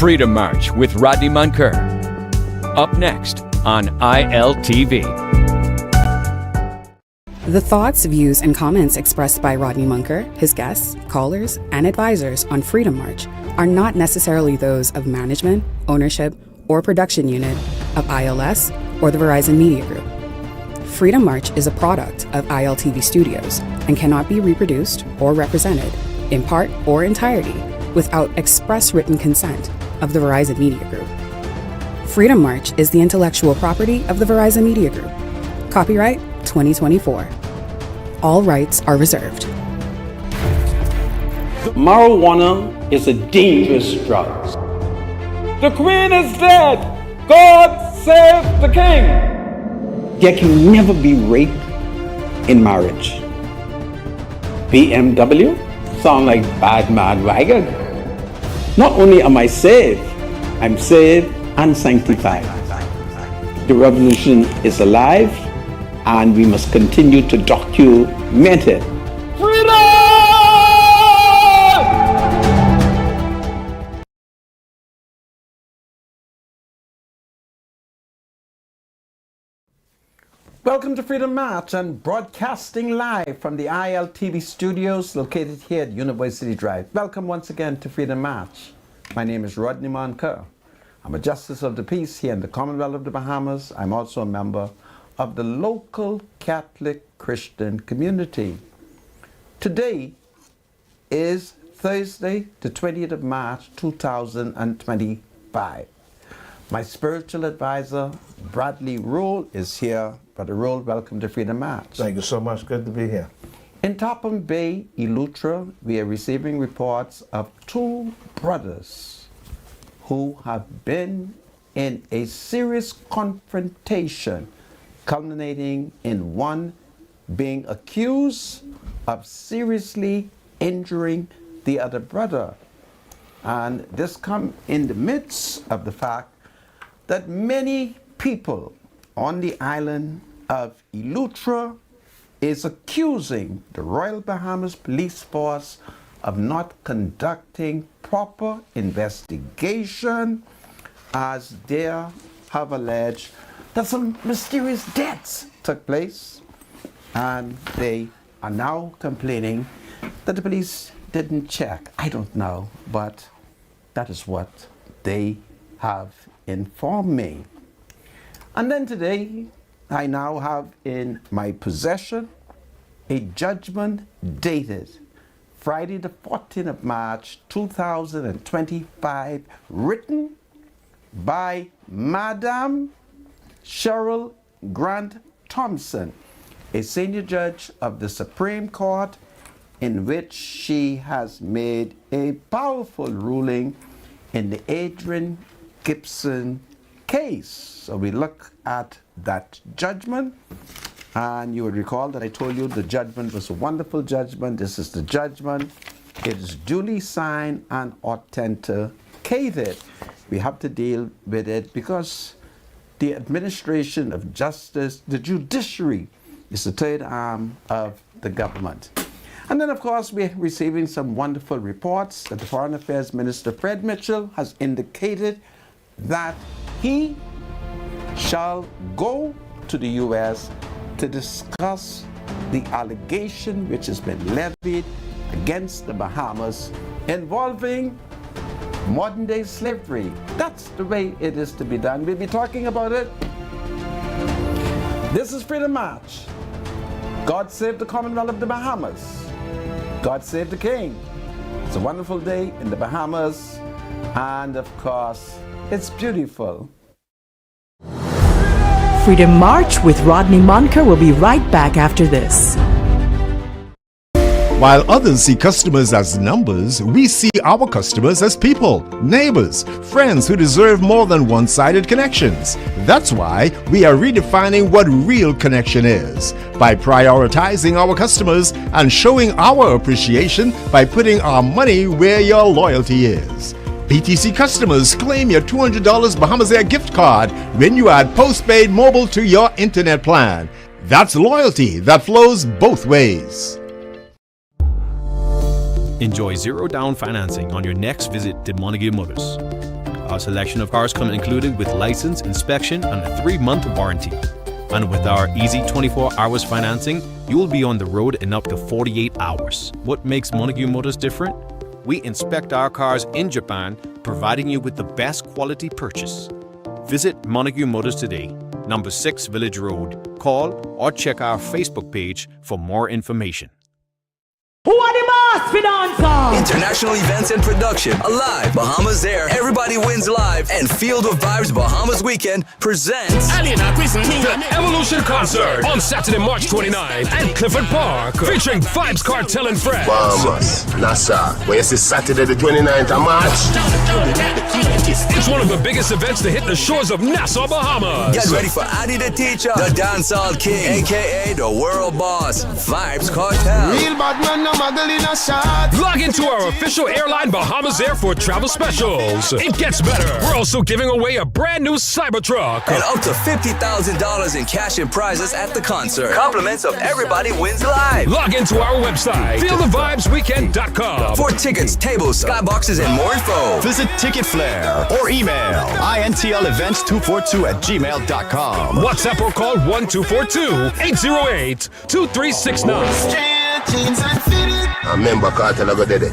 Freedom March with Rodney Munker. Up next on ILTV. The thoughts, views, and comments expressed by Rodney Munker, his guests, callers, and advisors on Freedom March are not necessarily those of management, ownership, or production unit of ILS or the Verizon Media Group. Freedom March is a product of ILTV Studios and cannot be reproduced or represented, in part or entirety, without express written consent of the Verizon Media Group. Freedom March is the intellectual property of the Verizon Media Group. Copyright 2024. All rights are reserved. Marijuana is a dangerous drug. The Queen is dead! God save the King! There can never be rape in marriage. BMW sound like bad man wagon. Not only am I saved, I'm saved and sanctified. The revolution is alive, and we must continue to document it. Freedom! Welcome to Freedom March and broadcasting live from the ILTV studios located here at University Drive. Welcome once again to Freedom March. My name is Rodney Munker. I'm a Justice of the Peace here in the Commonwealth of the Bahamas. I'm also a member of the local Catholic Christian community. Today is Thursday, the 20th of March, 2025. My spiritual advisor, Bradley Rule, is here. Brother Rule, welcome to Freedom March. Thank you so much. Good to be here. In Topham Bay, Eleuthera, we are receiving reports of two brothers who have been in a serious confrontation, culminating in one being accused of seriously injuring the other brother. And this comes in the midst of the fact that many people on the island of Eleuthera is accusing the Royal Bahamas Police Force of not conducting proper investigation, as they have alleged that some mysterious deaths took place, and they are now complaining that the police didn't check. I don't know, but that is what they have informed me. And then today, I now have in my possession a judgment dated Friday the 14th of March 2025, written by Madam Cheryl Grant Thompson, a senior judge of the Supreme Court, in which she has made a powerful ruling in the Adrian Gibson case. So we look at that judgment, and you would recall that I told you the judgment was a wonderful judgment. This is the judgment. It is duly signed and authenticated. We have to deal with it because the administration of justice, the judiciary, is the third arm of the government. And then, of course, we're receiving some wonderful reports that the Foreign Affairs Minister, Fred Mitchell, has indicated that he shall go to the U.S. to discuss the allegation which has been levied against the Bahamas involving modern-day slavery. That's the way it is to be done. We'll be talking about it. This is Freedom March. God save the Commonwealth of the Bahamas. God save the King. It's a wonderful day in the Bahamas, and of course, it's beautiful. Freedom March with Rodney Munker will be right back after this. While others see customers as numbers, we see our customers as people, neighbors, friends who deserve more than one-sided connections. That's why we are redefining what real connection is, by prioritizing our customers and showing our appreciation by putting our money where your loyalty is. PTC customers, claim your $200 Bahamas Air gift card when you add postpaid mobile to your internet plan. That's loyalty that flows both ways. Enjoy zero down financing on your next visit to Montague Motors. Our selection of cars come included with license, inspection, and a 3-month warranty. And with our easy 24 hours financing, you will be on the road in up to 48 hours. What makes Montague Motors different? We inspect our cars in Japan, providing you with the best quality purchase. Visit Montague Motors today, number 6 Village Road. Call or check our Facebook page for more information. Who are the boss for dancer? International events and production. Alive, Bahamas Air, Everybody Wins Live, and Field of Vibes Bahamas Weekend presents the Evolution Concert on Saturday, March 29th at Clifford Park, featuring Vibes Cartel and Friends. Bahamas, Nassau, where is Saturday the 29th of March? It's one of the biggest events to hit the shores of Nassau, Bahamas. Get ready for Adi the Teacher, the Dancehall King, aka the World Boss, Vibes Cartel. Real bad man, no Magdalena shot. Log into our official airline Bahamas Air for travel specials. It gets better. We're also giving away a brand new Cybertruck. And up to $50,000 in cash and prizes at the concert. Compliments of Everybody Wins Live. Log into our website, feelthevibesweekend.com. For tickets, tables, skyboxes, and more info. Visit Ticket Flair or email intlevents242@gmail.com. WhatsApp or call 1242-808-2369. A member cartel I go did it.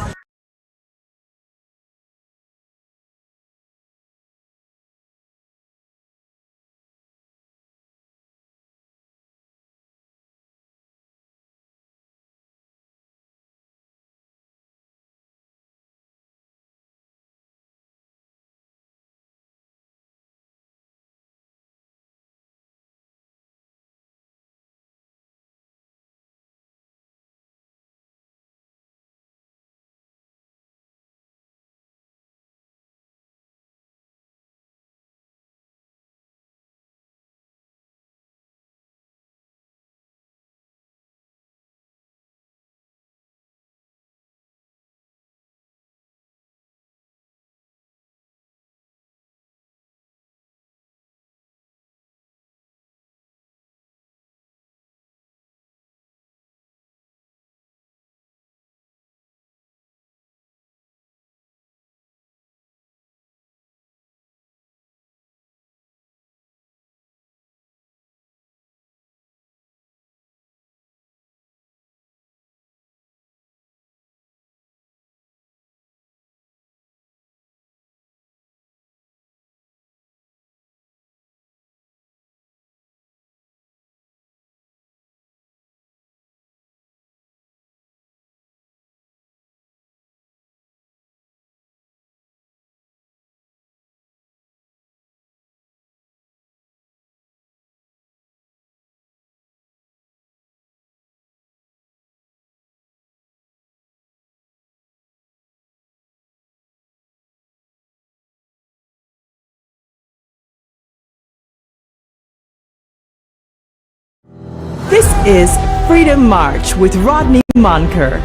This is Freedom March with Rodney Monker.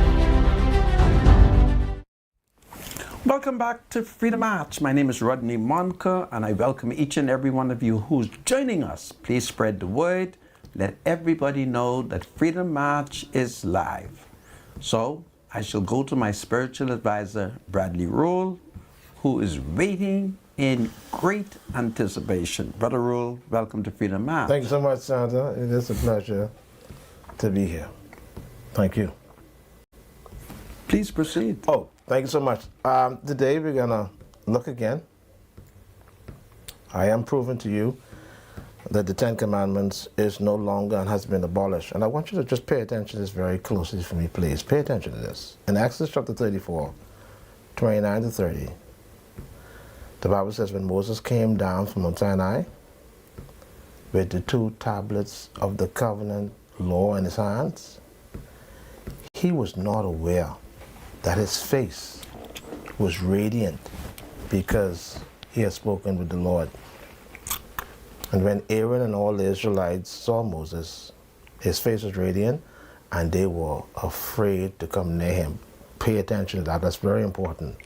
Welcome back to Freedom March. My name is Rodney Monker, and I welcome each and every one of you who's joining us. Please spread the word. Let everybody know that Freedom March is live. So I shall go to my spiritual advisor, Bradley Rule, who is waiting in great anticipation. Brother Rule, welcome to Freedom March. Thank you so much, Santa. It is a pleasure to be here. Thank you. Please proceed. Oh, thank you so much. Today we're going to look again. I am proving to you that the Ten Commandments is no longer and has been abolished. And I want you to just pay attention to this very closely for me, please. Pay attention to this. In Exodus chapter 34, 29 to 30, the Bible says when Moses came down from Mount Sinai with the 2 tablets of the covenant law in his hands, he was not aware that his face was radiant because he had spoken with the Lord. And when Aaron and all the Israelites saw Moses, his face was radiant, and they were afraid to come near him. Pay attention to that. That's very important.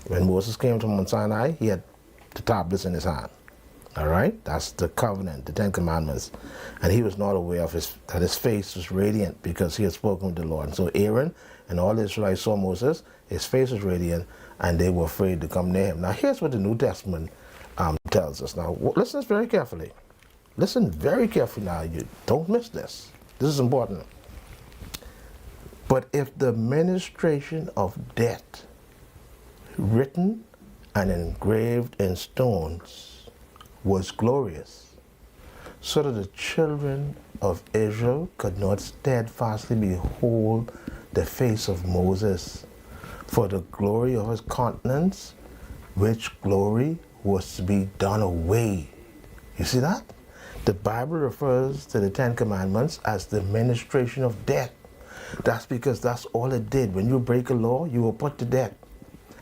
When Moses came to Mount Sinai, he had the tablets in his hand. All right? That's the covenant, the 10 Commandments. And he was not aware of that his face was radiant because he had spoken with the Lord. And so Aaron and all the Israelites saw Moses, his face was radiant, and they were afraid to come near him. Now here's what the New Testament tells us. Now listen very carefully. Listen very carefully now. You don't miss this. This is important. But if the ministration of death, written and engraved in stones, was glorious, so that the children of Israel could not steadfastly behold the face of Moses, for the glory of his countenance, which glory was to be done away. You see that? The Bible refers to the Ten Commandments as the ministration of death. That's because that's all it did. When you break a law, you were put to death.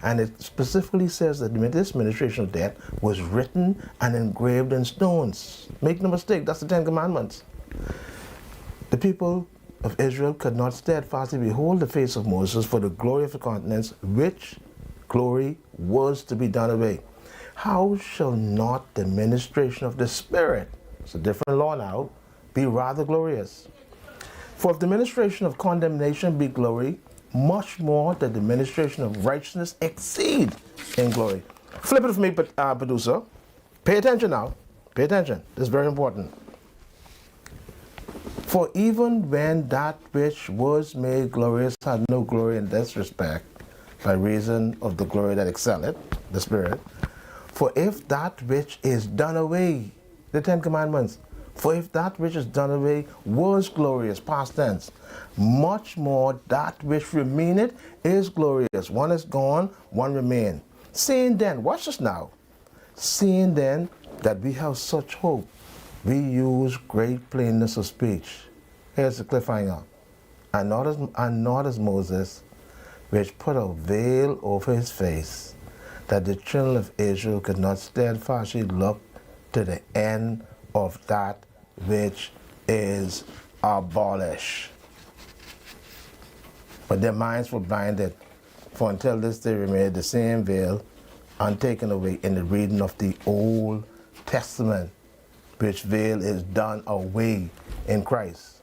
And it specifically says that this ministration of death was written and engraved in stones. Make no mistake, that's the Ten Commandments. The people of Israel could not steadfastly behold the face of Moses, for the glory of the countenance, which glory was to be done away. How shall not the ministration of the Spirit, it's a different law now, be rather glorious? For if the ministration of condemnation be glory, much more that the ministration of righteousness exceed in glory. Flip it for me, producer. Pay attention now. Pay attention. This is very important. For even when that which was made glorious had no glory in this respect, by reason of the glory that excelleth, the Spirit. For if that which is done away, the Ten Commandments, for if that which is done away was glorious, past tense, much more that which remaineth is glorious. One is gone, one remain. Seeing then, watch this now. Seeing then that we have such hope, we use great plainness of speech. Here's the cliffhanger. And not as Moses, which put a veil over his face, that the children of Israel could not steadfastly look to the end of that which is abolished. But their minds were blinded, for until this day remained the same veil untaken away in the reading of the Old Testament, which veil is done away in Christ.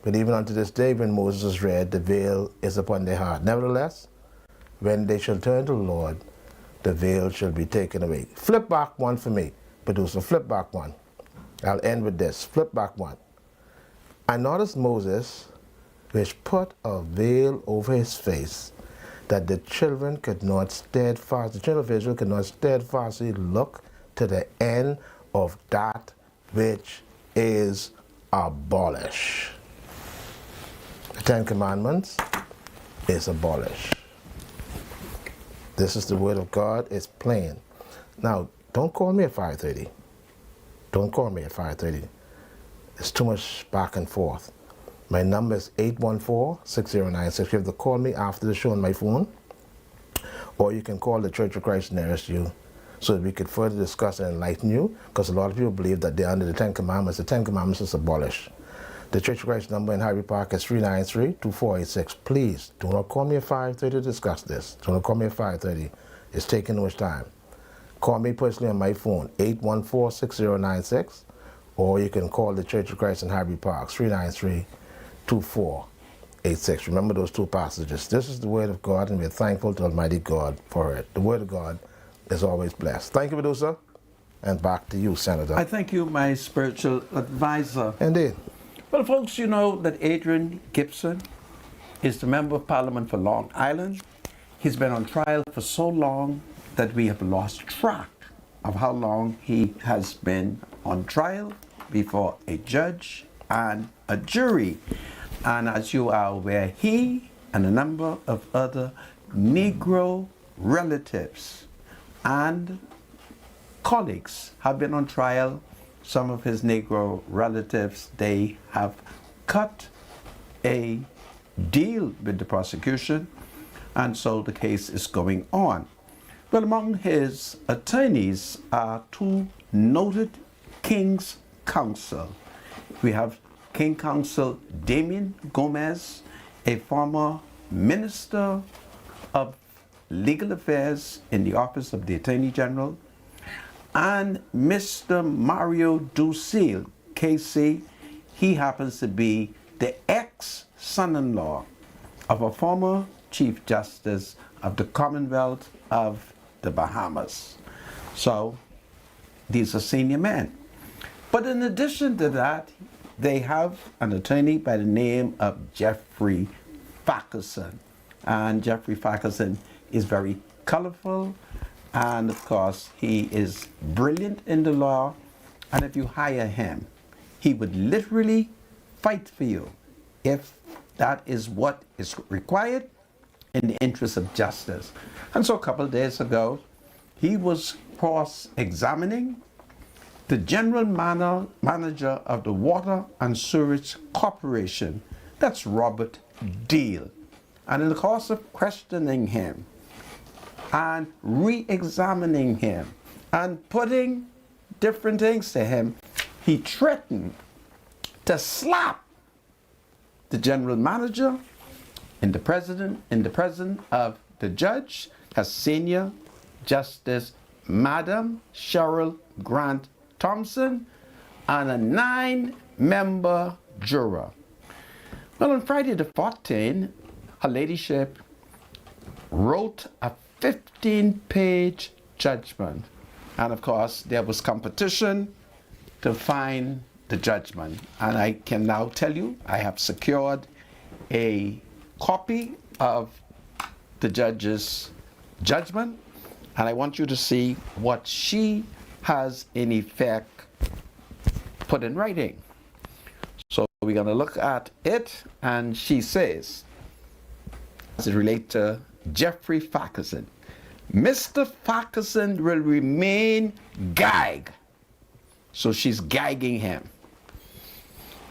But even unto this day, when Moses is read, the veil is upon their heart. Nevertheless, when they shall turn to the Lord, the veil shall be taken away. Flip back one for me, producer. Flip back one. I'll end with this. Flip back one. And notice Moses, which put a veil over his face, that the children of Israel could not steadfastly look to the end of that which is abolished. The Ten Commandments is abolished. This is the word of God. It's plain. Now, don't call me at 5:30. Don't call me at 5:30. It's too much back and forth. My number is 814-6096. You have to call me after the show on my phone, or you can call the Church of Christ nearest you so that we could further discuss and enlighten you, because a lot of people believe that they're under the Ten Commandments. The Ten Commandments is abolished. The Church of Christ number in Hyde Park is 393-2486. Please, do not call me at 5:30 to discuss this. Do not call me at 5:30. It's taking too much time. Call me personally on my phone, 814-6096, or you can call the Church of Christ in Hyde Park, 393-2486. Remember those two passages. This is the word of God, and we're thankful to Almighty God for it. The word of God is always blessed. Thank you, producer, and back to you, Senator. I thank you, my spiritual advisor. Indeed. Well, folks, you know that Adrian Gibson is the Member of Parliament for Long Island. He's been on trial for so long that we have lost track of how long he has been on trial before a judge and a jury. And as you are aware, he and a number of other Negro relatives and colleagues have been on trial. Some of his Negro relatives, they have cut a deal with the prosecution, and so the case is going on. Well, among his attorneys are two noted King's Counsel. We have King Counsel Damien Gomez, a former Minister of Legal Affairs in the Office of the Attorney General, and Mr. Mario Ducil, KC. He happens to be the ex-son-in-law of a former Chief Justice of the Commonwealth of the Bahamas. So these are senior men. But in addition to that, they have an attorney by the name of Jeffrey Farquharson. And Jeffrey Farquharson is very colorful, and of course he is brilliant in the law, and if you hire him, he would literally fight for you if that is what is required in the interest of justice. And so a couple of days ago, he was cross-examining the general manager of the Water and Sewerage Corporation, that's Robert Deal. And in the course of questioning him and re-examining him and putting different things to him, he threatened to slap the general manager in the presence of the judge, as Senior Justice Madam Cheryl Grant Thompson, and a 9-member juror. Well, on Friday the 14th, Her Ladyship wrote a 15-page judgment. And of course, there was competition to find the judgment. And I can now tell you, I have secured a copy of the judge's judgment. And I want you to see what she has in effect put in writing. So we're going to look at it, and she says, as it relates to Jeffrey Farquharson, Mr. Farquharson will remain gagged. So she's gagging him.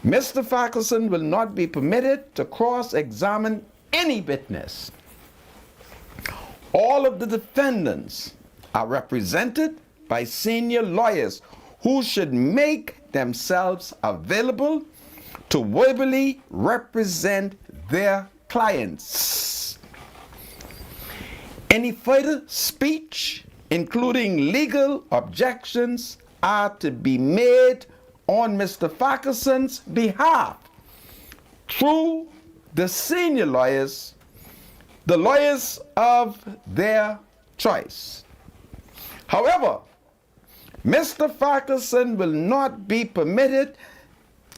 Mr. Farquharson will not be permitted to cross-examine any witness. All of the defendants are represented by senior lawyers who should make themselves available to verbally represent their clients. Any further speech, including legal objections, are to be made on Mr. Farquharson's behalf through the senior lawyers, the lawyers of their choice. However, Mr. Farquharson will not be permitted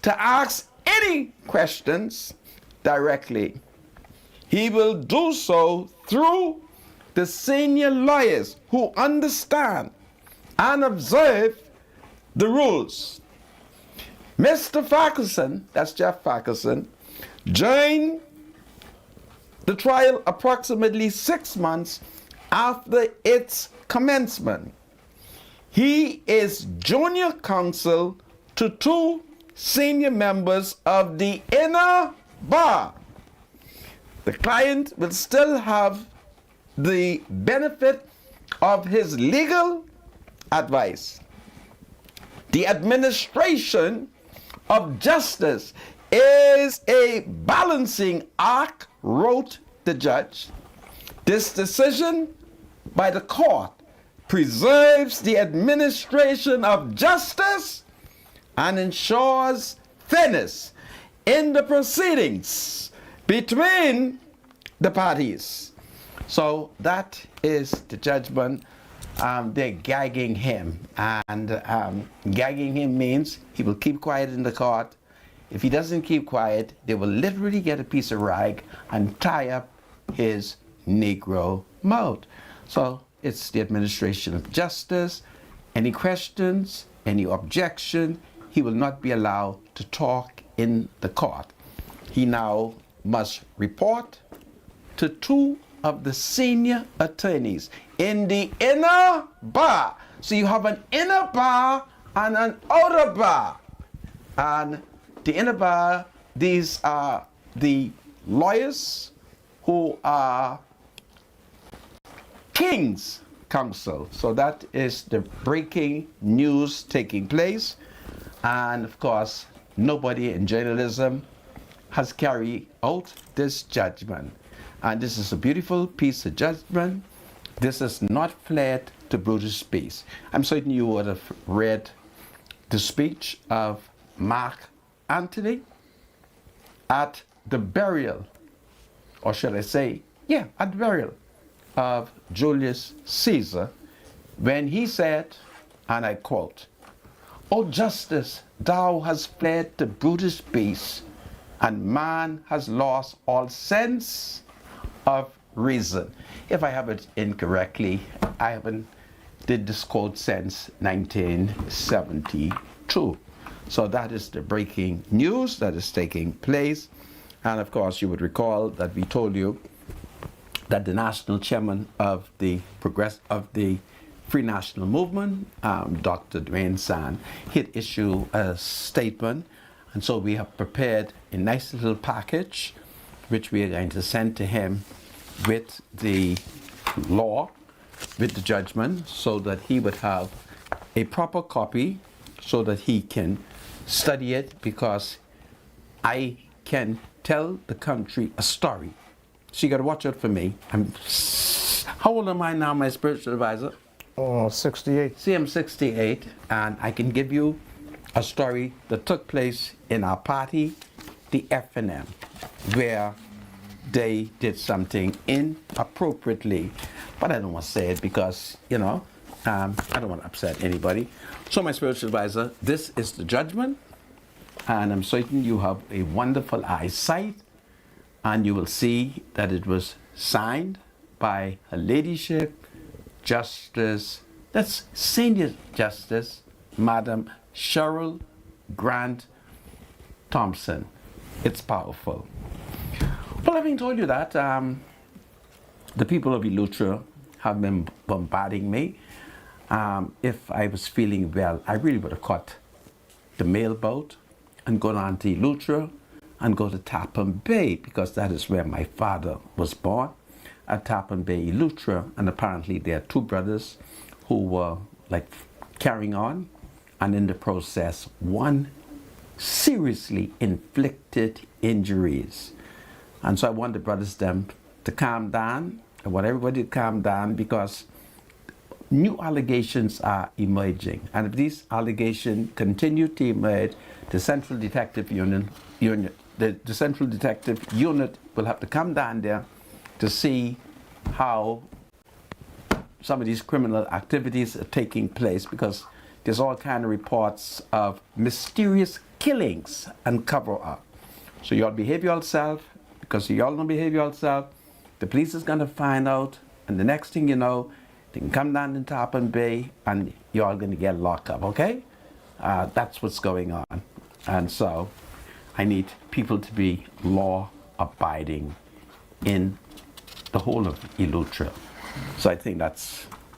to ask any questions directly. He will do so through the senior lawyers who understand and observe the rules. Mr. Farquharson, that's Jeff Farquharson, joined the trial approximately 6 months after its commencement. He is junior counsel to 2 senior members of the inner bar. The client will still have the benefit of his legal advice. The administration of justice is a balancing act, wrote the judge. This decision by the court preserves the administration of justice and ensures fairness in the proceedings between the parties. So that is the judgment. They're gagging him, and gagging him means he will keep quiet in the court. If he doesn't keep quiet, they will literally get a piece of rag and tie up his Negro mouth. So it's the administration of justice. Any questions, any objection, he will not be allowed to talk in the court. He now must report to 2 of the senior attorneys in the inner bar. So you have an inner bar and an outer bar. And the inner bar, these are the lawyers who are King's Counsel. So that is the breaking news taking place. And of course, nobody in journalism has carried out this judgment. And this is a beautiful piece of judgment. This is not fled to Brutus speech. I'm certain you would have read the speech of Mark Antony at the burial, or should I say, at the burial of Julius Caesar, when he said, and I quote, "O justice, thou hast fled the brutish beast, and man has lost all sense of reason." If I have it incorrectly, I haven't did this quote since 1972. So that is the breaking news that is taking place. And of course, you would recall that we told you that the national chairman of the Free National Movement, Dr. Dwayne Sand, he'd issue a statement. And so we have prepared a nice little package, which we are going to send to him with the law, with the judgment, so that he would have a proper copy so that he can study it, because I can tell the country a story. So you got to watch out for me. How old am I now, my spiritual advisor? 68. See, I'm 68, and I can give you a story that took place in our party, the F&M, where they did something inappropriately. But I don't want to say it because, I don't want to upset anybody. So my spiritual advisor, this is the judgment, and I'm certain you have a wonderful eyesight, and you will see that it was signed by Her Ladyship, Justice, that's Senior Justice, Madam Cheryl Grant Thompson. It's powerful. Well, having told you that, the people of Eleuthera have been bombarding me. If I was feeling well, I really would have caught the mailboat and gone on to Eleuthera and go to Tappan Bay, because that is where my father was born, at Tappan Bay, Eleuthera. And apparently there are two brothers who were carrying on, and in the process, one seriously inflicted injuries. And so I want the brothers them to calm down. I want everybody to calm down, because new allegations are emerging. And if these allegations continue to emerge, the Central Detective Unit will have to come down there to see how some of these criminal activities are taking place, because there's all kind of reports of mysterious killings and cover-up. So y'all behave yourself, because y'all don't behave yourself, the police is going to find out, and the next thing you know, they can come down to Tappan Bay and you're all going to get locked up, okay? That's what's going on. And so I need people to be law-abiding in the whole of Eleuthera. So I think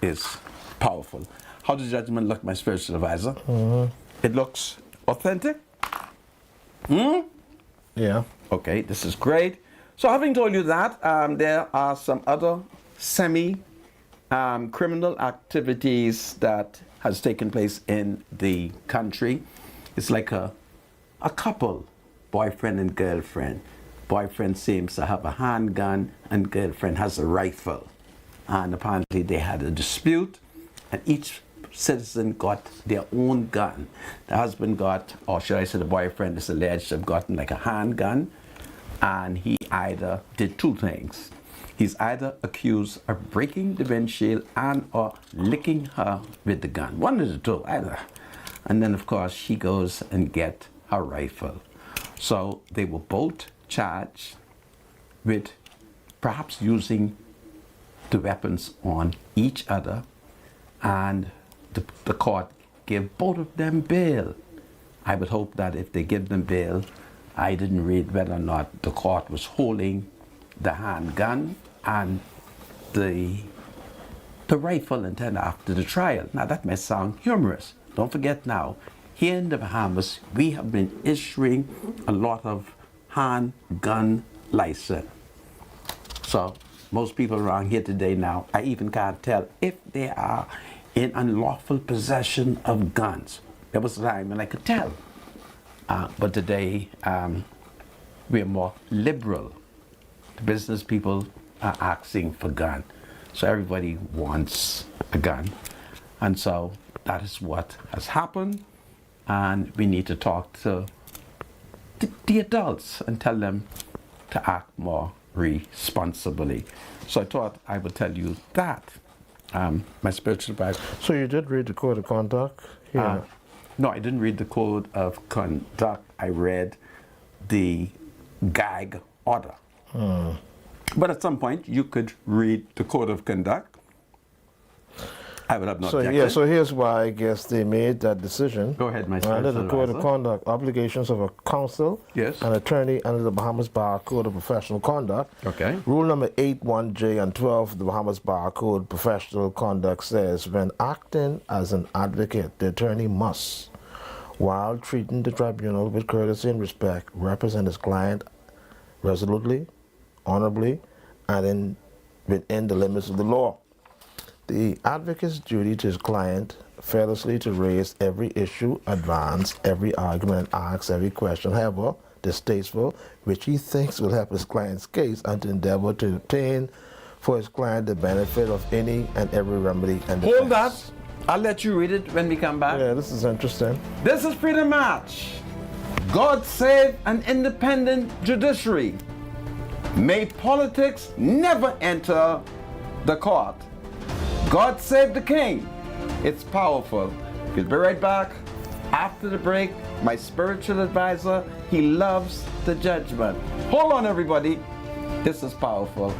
is powerful. How does judgment look, my spiritual advisor? Mm-hmm. It looks authentic? Yeah. Okay, this is great. So having told you that, there are some other semi-criminal activities that has taken place in the country. It's like a couple, boyfriend and girlfriend. Boyfriend seems to have a handgun and girlfriend has a rifle. And apparently they had a dispute, and each citizen got their own gun. The husband got, or should I say the boyfriend is alleged to have gotten like a handgun, and he either did two things. He's either accused of breaking the windshield and or licking her with the gun. One of the two, either. And then of course she goes and get her rifle. So they were both charged with perhaps using the weapons on each other, and the court gave both of them bail. I would hope that if they give them bail, I didn't read whether or not the court was holding the handgun and the rifle until after the trial. Now that may sound humorous. Don't forget now, here in the Bahamas, we have been issuing a lot of handgun license. So most people around here today now, I even can't tell if they are in unlawful possession of guns. There was a time when I could tell. But today, we're more liberal. The business people are asking for gun. So everybody wants a gun. And so that is what has happened. And we need to talk to the adults and tell them to act more responsibly. So I thought I would tell you that. My spiritual advisor. So you did read the code of conduct? Yeah. No, I didn't read the code of conduct. I read the gag order. But at some point, you could read the code of conduct. I would have no objection. Yeah, so here's why I guess they made that decision. Go ahead, my Under spiritual the code of advisor. conduct, obligations of a counsel, Yes. an attorney under the Bahamas Bar Code of Professional Conduct. Okay. Rule number 81J and 12 of the Bahamas Bar Code Professional Conduct says when acting as an advocate, the attorney must, while treating the tribunal with courtesy and respect, represent his client resolutely, honorably, and within the limits of the law. The advocate's duty to his client fearlessly to raise every issue, advance every argument, and ask every question, however distasteful, which he thinks will help his client's case, and to endeavor to obtain for his client the benefit of any and every remedy and defense. Hold that. I'll let you read it when we come back. Yeah, this is interesting. This is Freedom March. God save an independent judiciary. May politics never enter the court. God save the king. It's powerful. We'll be right back after the break. My spiritual advisor, he loves the judgment. Hold on, everybody. This is powerful.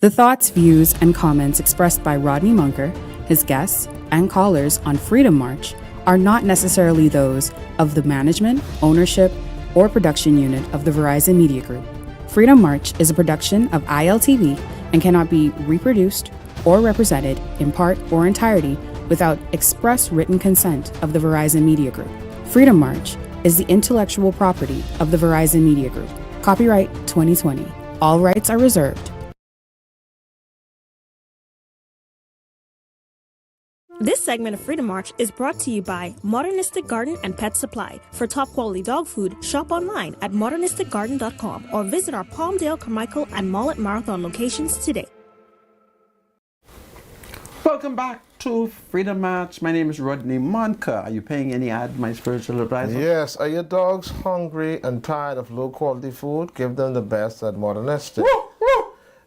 The thoughts, views, and comments expressed by Rodney Munker, his guests, and callers on Freedom March are not necessarily those of the management, ownership, or production unit of the Verizon Media Group. Freedom March is a production of ILTV and cannot be reproduced or represented in part or entirety without express written consent of the Verizon Media Group. Freedom March is the intellectual property of the Verizon Media Group. Copyright 2020. All rights are reserved. This segment of Freedom March is brought to you by Modernistic Garden and Pet Supply. For top quality dog food, shop online at modernisticgarden.com or visit our Palmdale, Carmichael, and Mullet Marathon locations today. Welcome back to Freedom March. My name is Rodney Munker. Are you paying any ad, my spiritual advisor? Yes. Are your dogs hungry and tired of low quality food? Give them the best at Modernistic.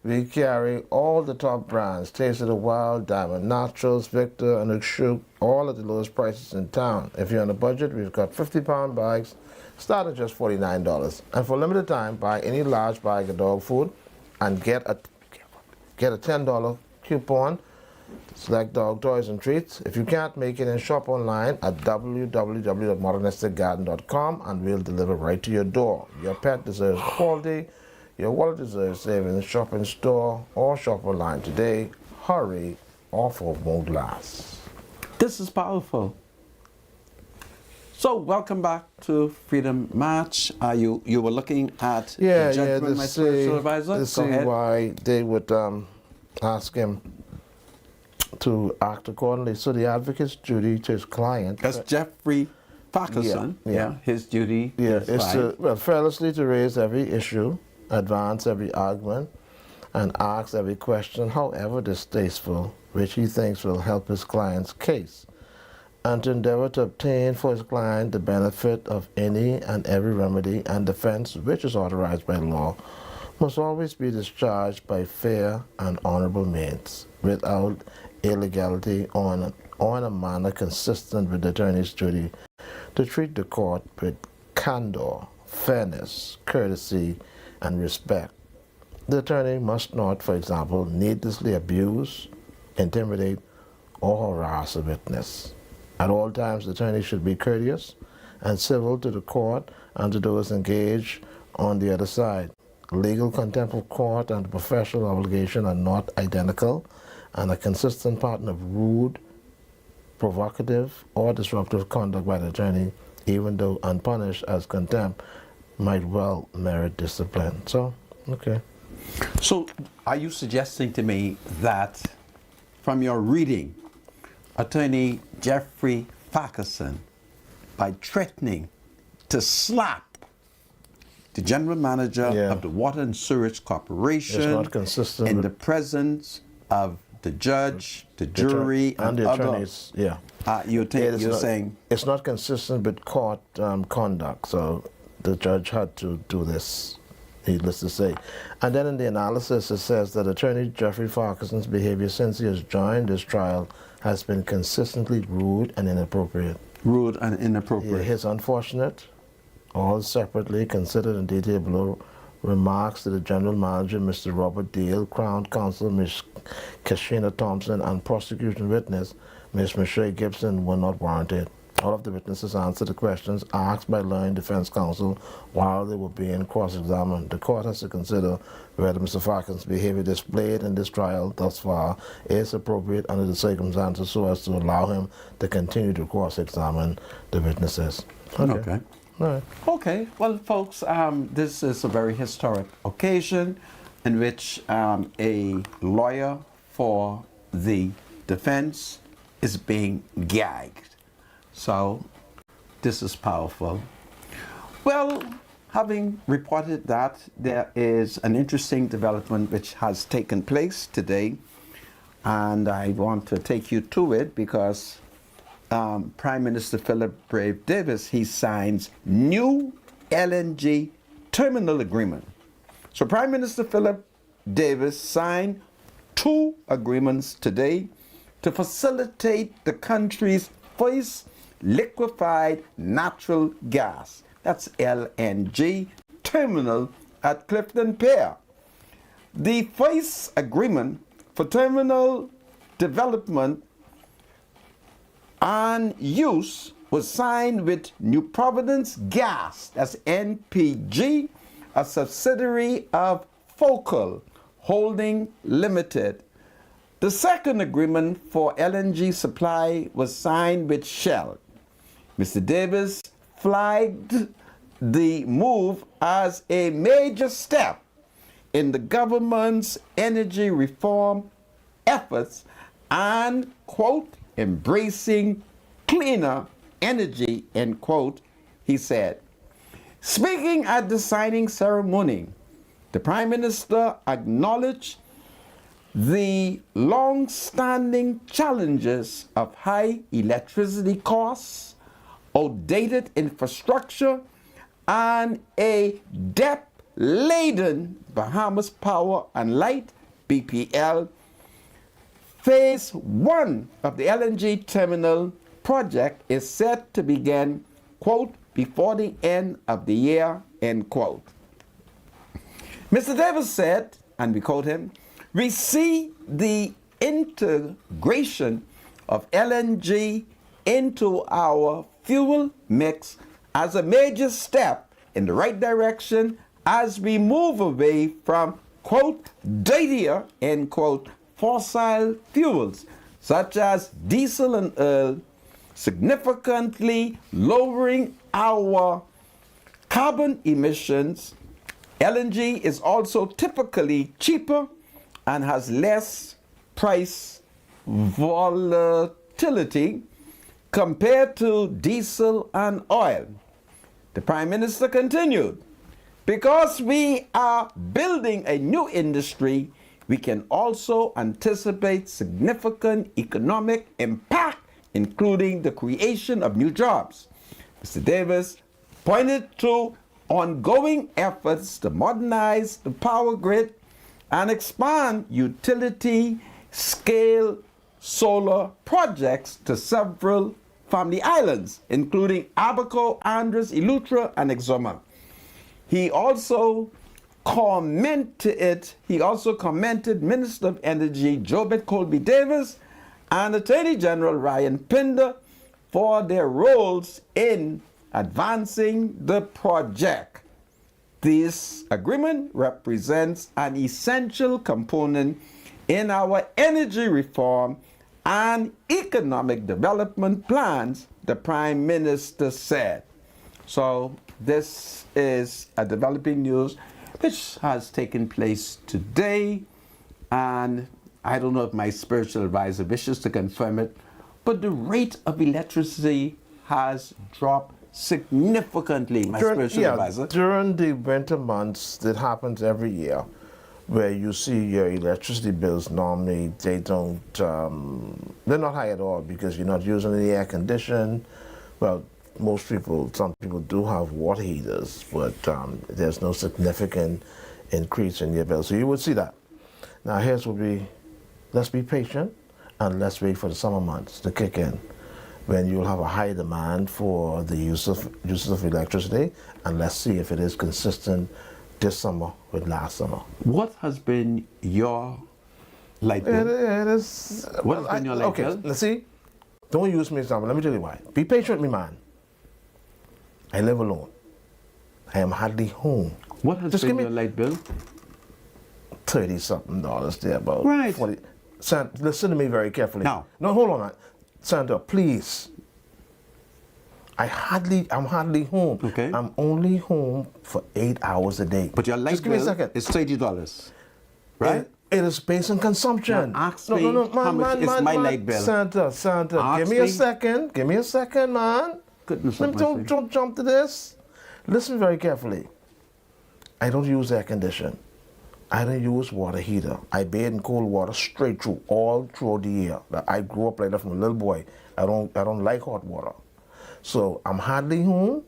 We carry all the top brands, Taste of the Wild, Diamond Naturals, Victor, and Ukshu, all at the lowest prices in town. If you're on a budget, we've got 50-pound bags, start at just $49. And for a limited time, buy any large bag of dog food and get a $10 coupon. Select dog toys and treats. If you can't make it, then shop online at www.modernisticgarden.com and we'll deliver right to your door. Your pet deserves quality. Your wallet deserves savings. Shop in store or shop online today. Hurry, offer won't last. This is powerful. So, welcome back to Freedom March. You were looking at the gentleman, my spiritual advisor. To see why they would ask him to act accordingly. So the advocate's duty to his client. That's Jeffrey Parkinson. His duty is to, fearlessly to raise every issue, advance every argument, and ask every question, however distasteful, which he thinks will help his client's case, and to endeavor to obtain for his client the benefit of any and every remedy and defense which is authorized by law, must always be discharged by fair and honorable means, without illegality, or in a manner consistent with the attorney's duty to treat the court with candor, fairness, courtesy, and respect. The attorney must not, for example, needlessly abuse, intimidate, or harass a witness. At all times, the attorney should be courteous and civil to the court and to those engaged on the other side. Legal contempt of court and professional obligation are not identical, and a consistent pattern of rude, provocative, or disruptive conduct by the attorney, even though unpunished as contempt, might well merit discipline. So, okay. So, are you suggesting to me that from your reading, Attorney Jeffrey Parkinson, by threatening to slap the general manager of the Water and Sewerage Corporation in the presence of the judge, the jury, and the other attorneys, you're saying it's not consistent with court conduct, so the judge had to do this, needless to say. And then in the analysis it says that Attorney Jeffrey Parkinson's behavior since he has joined this trial has been consistently rude and inappropriate. Rude and inappropriate. His unfortunate, all separately considered in detail below, remarks to the General Manager, Mr. Robert Deal, Crown Counsel, Ms. Kashina Thompson, and prosecution witness, Ms. Michelle Gibson, were not warranted. All of the witnesses answered the questions asked by learned defense counsel while they were being cross-examined. The court has to consider whether Mr. Parkinson's behavior displayed in this trial thus far is appropriate under the circumstances so as to allow him to continue to cross-examine the witnesses. Okay. All right. Okay. Well, folks, this is a very historic occasion in which a lawyer for the defense is being gagged. So, this is powerful. Well, having reported that, there is an interesting development which has taken place today, and I want to take you to it because Prime Minister Philip Brave Davis, he signs new LNG terminal agreement. So Prime Minister Philip Davis signed 2 agreements today to facilitate the country's first liquefied natural gas, that's LNG, terminal at Clifton Pier. The first agreement for terminal development and use was signed with New Providence Gas, that's NPG, a subsidiary of Focal Holding Limited. The second agreement for LNG supply was signed with Shell. Mr. Davis flagged the move as a major step in the government's energy reform efforts and, quote, embracing cleaner energy, end quote, he said. Speaking at the signing ceremony, the Prime Minister acknowledged the long-standing challenges of high electricity costs, outdated infrastructure, and a debt-laden Bahamas Power and Light, BPL. Phase 1 of the LNG terminal project is set to begin, quote, before the end of the year, end quote. Mr. Davis said, and we quote him, "We see the integration of LNG into our fuel mix as a major step in the right direction as we move away from, quote, dirtier, end quote, fossil fuels such as diesel and oil, significantly lowering our carbon emissions. LNG is also typically cheaper and has less price volatility compared to diesel and oil." The Prime Minister continued, "Because we are building a new industry, we can also anticipate significant economic impact, including the creation of new jobs." Mr. Davis pointed to ongoing efforts to modernize the power grid and expand utility-scale solar projects to several family islands, including Abaco, Andros, Eleuthera, and Exuma. He also commented Minister of Energy Jobert Colby Davis and Attorney General Ryan Pinder for their roles in advancing the project. This agreement represents an essential component in our energy reform and economic development plans, the Prime Minister said. So this is a developing news which has taken place today, and I don't know if my spiritual advisor wishes to confirm it, but the rate of electricity has dropped significantly, my spiritual advisor. During the winter months, that happens every year, where you see your electricity bills normally, they're not high at all because you're not using any air conditioning. Well, some people do have water heaters, but there's no significant increase in your bill. So you would see that. Now let's be patient and let's wait for the summer months to kick in, when you'll have a high demand for the uses of electricity, and let's see if it is consistent this summer with last summer. What has been your light bill? It is. What has been your light bill? Okay, let's see. Don't use me as an example. Let me tell you why. Be patient with me, man. I live alone. I am hardly home. What has been your light bill? $30-something there, about right. 40. Listen to me very carefully. No, hold on, man. Sandra, please. I'm hardly home. Okay. I'm only home for 8 hours a day. But your light bill is $30, right? It is based on consumption. Now ask me how much is my light bill. Santa, give me a second. Give me a second, man. Goodness, don't jump to this. Listen very carefully. I don't use air conditioning. I don't use water heater. I bathe in cold water straight through, all throughout the year. I grew up like that from a little boy. I don't like hot water. So I'm hardly home,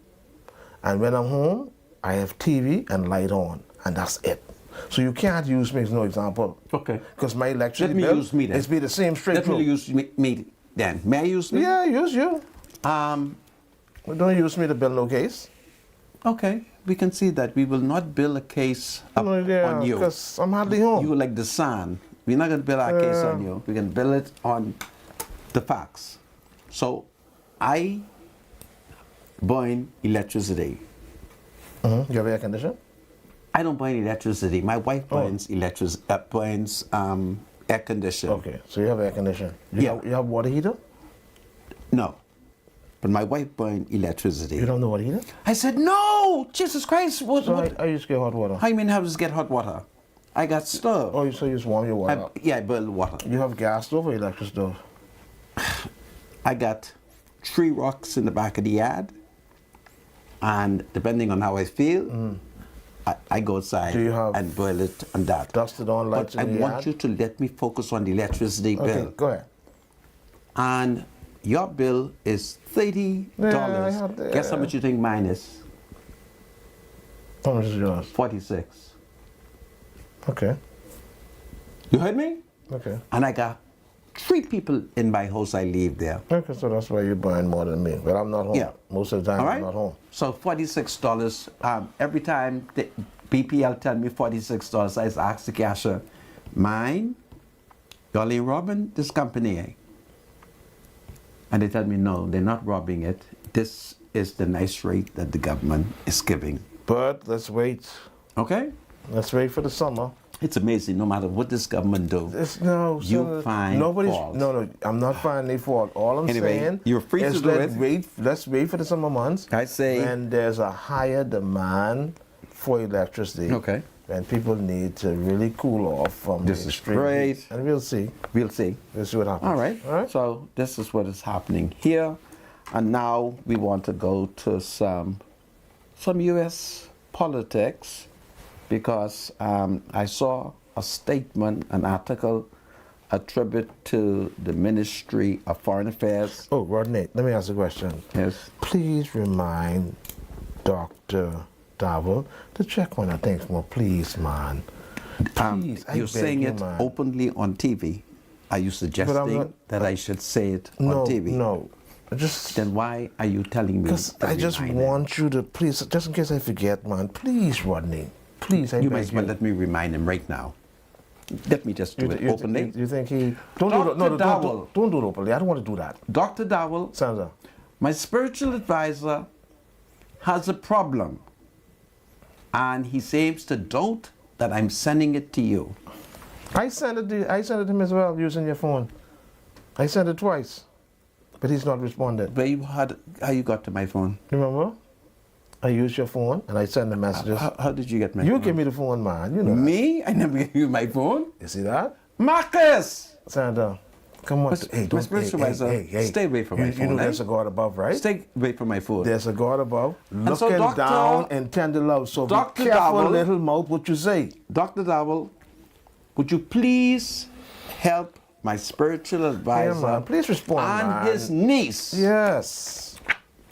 and when I'm home, I have TV and light on, and that's it. So you can't use me as no example. Okay. Because my electricity bill is be the same straight through. Let me use me then. May I use me? Yeah, use you. Don't use me to bill no case. Okay. we can see that. We will not build a case on you. Because I'm hardly home. You like the sun. We're not going to build our case on you. We can build it on the facts. So I burn electricity. You have air conditioning? I don't burn electricity. My wife burns air conditioning. Okay, so you have air conditioning. You have water heater? No. But my wife burned electricity. You don't know what heater? I said, no! Jesus Christ! What? I used to get hot water. How you mean how to get hot water? I got stove. Oh, so you just warm your water up? Yeah, I boil water. You have gas stove or electric stove? I got 3 rocks in the back of the yard. And depending on how I feel, I go outside and boil it and that. Dusted on lights in the yard? I want you to let me focus on the electricity bill. Okay, go ahead. And your bill is $30. Yeah, Guess how much you think mine is? How much is yours? $46. Okay. You heard me? Okay. And I got 3 people in my house I live there. Okay, so that's why you're buying more than me. But I'm not home. Yeah. Most of the time, I'm not home. So $46. Every time the BPL tell me $46, I ask the cashier, mine? Y'all ain't robbing this company, eh? And they tell me, no, they're not robbing it. This is the nice rate that the government is giving. But let's wait. Okay? Let's wait for the summer. It's amazing. No matter what this government do, you find fault. No, I'm not finding fault. All I'm saying you're free is to do it. Let's wait for the summer months. I say when there's a higher demand for electricity. Okay. And people need to really cool off from this the is extreme great. heat. And we'll see. We'll see. We'll see what happens. All right. So this is what is happening here, and now we want to go to some U.S. politics, because I saw a statement, an article attributed to the Ministry of Foreign Affairs. Oh, Rodney, let me ask a question. Yes. Please remind Dr. Dowell to check on her things more, please, man. Please, you're saying it openly on TV. Are you suggesting that I should say it on TV? No. Then why are you telling me? Because I just want you to please, just in case I forget, man. Please, Rodney. Please, I you beg might as well let me remind him right now. Let me just do it openly. You think he? Don't do it openly. I don't want to do that. Dr. Dowell, Sandra, my spiritual advisor, has a problem, and he seems to doubt that I'm sending it to you. I sent it to him as well using your phone. I sent it twice, but he's not responded. But how you got to my phone? Remember? I used your phone and I sent the messages. How did you get my phone? You give me the phone, man. You know me? I never gave you my phone. You see that? Marcus! Sandra, come on. Hey, don't, stay away from my phone. You know there's a God above, right? Stay away from my phone. There's a God above, looking down and tender love. So Dr. be careful, Dowell, little mouth, what you say. Dr. Dowell, would you please help my spiritual advisor please respond, and his niece? Yes.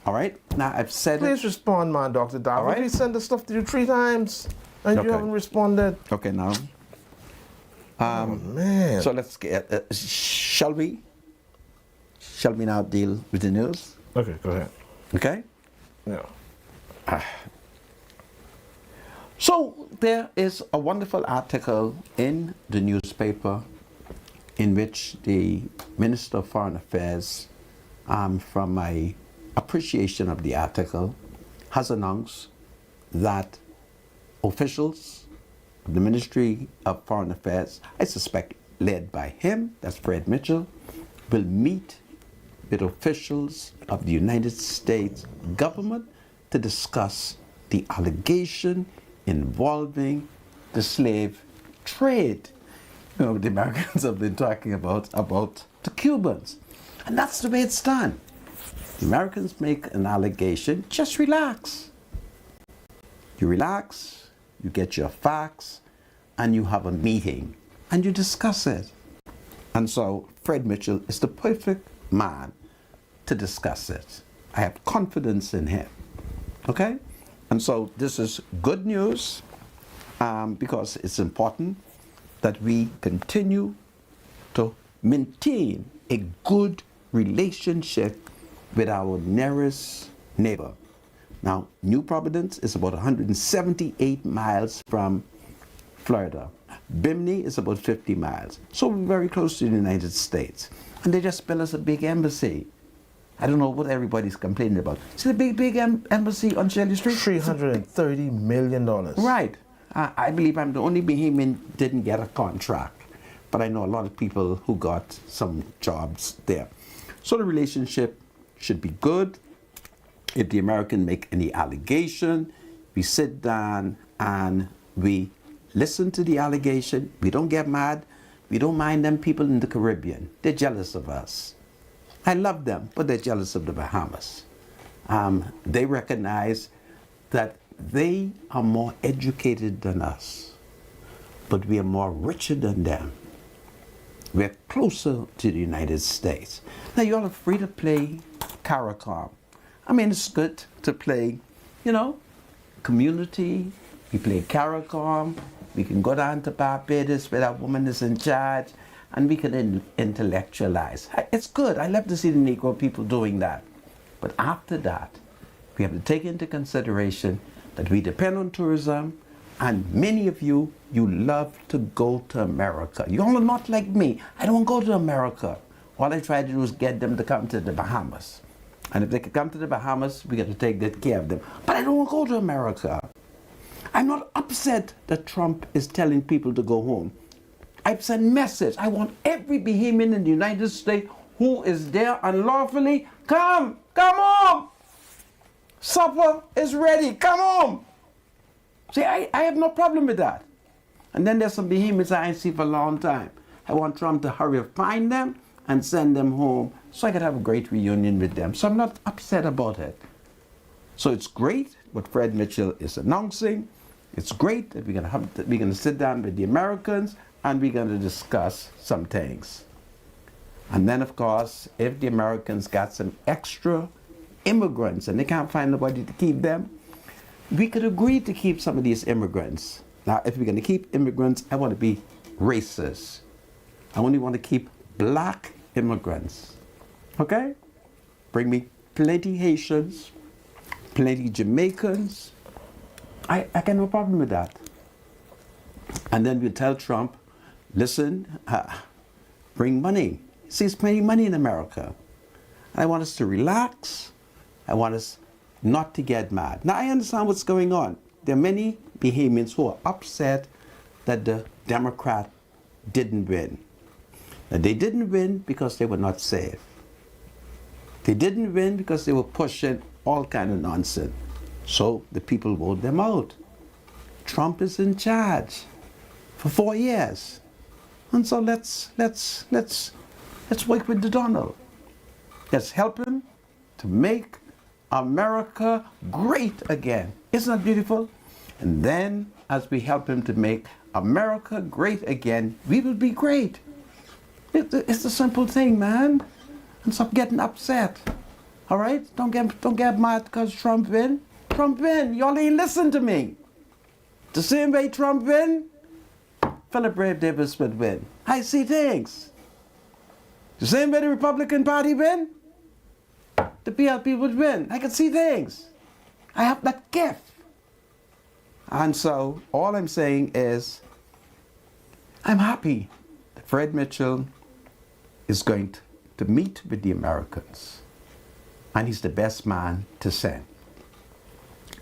All right. Now I've said Please respond, man, Dr. Dowell. All right. We sent the stuff to you 3 times and you haven't responded. Okay, now. Oh, man. So let's get. Shall we now deal with the news? Okay, go ahead. Okay. Yeah. So there is a wonderful article in the newspaper in which the Minister of Foreign Affairs, from my appreciation of the article, has announced that officials of the Ministry of Foreign Affairs, I suspect led by him, that's Fred Mitchell, will meet with officials of the United States government to discuss the allegation involving the slave trade. You know, the Americans have been talking about the Cubans. And that's the way it's done. The Americans make an allegation, just relax. You relax, you get your facts, and you have a meeting, and you discuss it. And so Fred Mitchell is the perfect man to discuss it. I have confidence in him. Okay? And so this is good news, because it's important that we continue to maintain a good relationship with our nearest neighbor. Now, New Providence is about 178 miles from Florida. Bimini is about 50 miles. So we're very close to the United States. And they just built us a big embassy. I don't know what everybody's complaining about. See the big embassy on Shelley Street? $330 million. Right. I believe I'm the only Bahamian didn't get a contract. But I know a lot of people who got some jobs there. So the relationship should be good. If the American make any allegation, we sit down and we listen to the allegation. We don't get mad. We don't mind them people in the Caribbean. They're jealous of us. I love them, but they're jealous of the Bahamas. They recognize that they are more educated than us, but we are more richer than them. We're closer to the United States. Now, you all are free to play CARICOM. I mean, it's good to play, you know, community. We play CARICOM. We can go down to Barbados where that woman is in charge, and we can intellectualize. It's good. I love to see the Negro people doing that. But after that, we have to take into consideration that we depend on tourism, and many of you love to go to America. You all are not like me. I don't go to America. All I try to do is get them to come to the Bahamas. And if they can come to the Bahamas, we got to take good care of them. But I don't want to go to America. I'm not upset that Trump is telling people to go home. I've sent message. I want every Bahamian in the United States who is there unlawfully, come home. Supper is ready, come home. See, I have no problem with that. And then there's some Bahamians I ain't seen for a long time. I want Trump to hurry up, find them, and send them home so I could have a great reunion with them. So I'm not upset about it. So it's great what Fred Mitchell is announcing. It's great that we're going to sit down with the Americans and we're going to discuss some things. And then, of course, if the Americans got some extra immigrants and they can't find nobody to keep them, we could agree to keep some of these immigrants. Now, if we're going to keep immigrants, I want to be racist. I only want to keep black immigrants. Okay? Bring me plenty Haitians, plenty Jamaicans. I got no problem with that. And then we tell Trump, listen, bring money. See, there's plenty of money in America. I want us to relax. I want us not to get mad. Now, I understand what's going on. There are many Bahamians who are upset that the Democrat didn't win. Now, they didn't win because they were not safe. They didn't win because they were pushing all kind of nonsense. So the people voted them out. Trump is in charge for 4 years. And so let's work with Donald. Let's help him to make America great again. Isn't that beautiful? And then as we help him to make America great again, we will be great. It's a simple thing, man. And stop getting upset. All right? Don't get mad because Trump win. Trump win. Y'all ain't listen to me. The same way Trump win, Philip Brave Davis would win. I see things. The same way the Republican Party win, the PLP would win. I can see things. I have that gift. And so all I'm saying is I'm happy that Fred Mitchell is going to meet with the Americans. And he's the best man to send.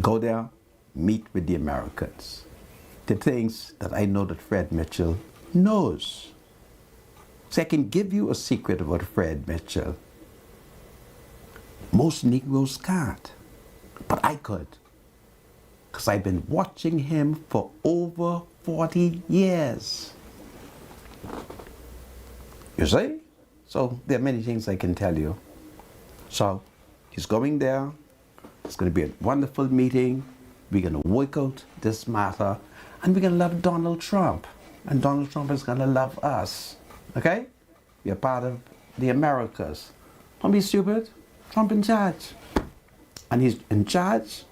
Go there, meet with the Americans. The things that I know that Fred Mitchell knows. So I can give you a secret about Fred Mitchell. Most Negroes can't, but I could. Because I've been watching him for over 40 years. You see? So there are many things I can tell you. So he's going there. It's going to be a wonderful meeting. We're going to work out this matter. And we're going to love Donald Trump. And Donald Trump is going to love us. Okay? We're part of the Americas. Don't be stupid. Trump in charge. And he's in charge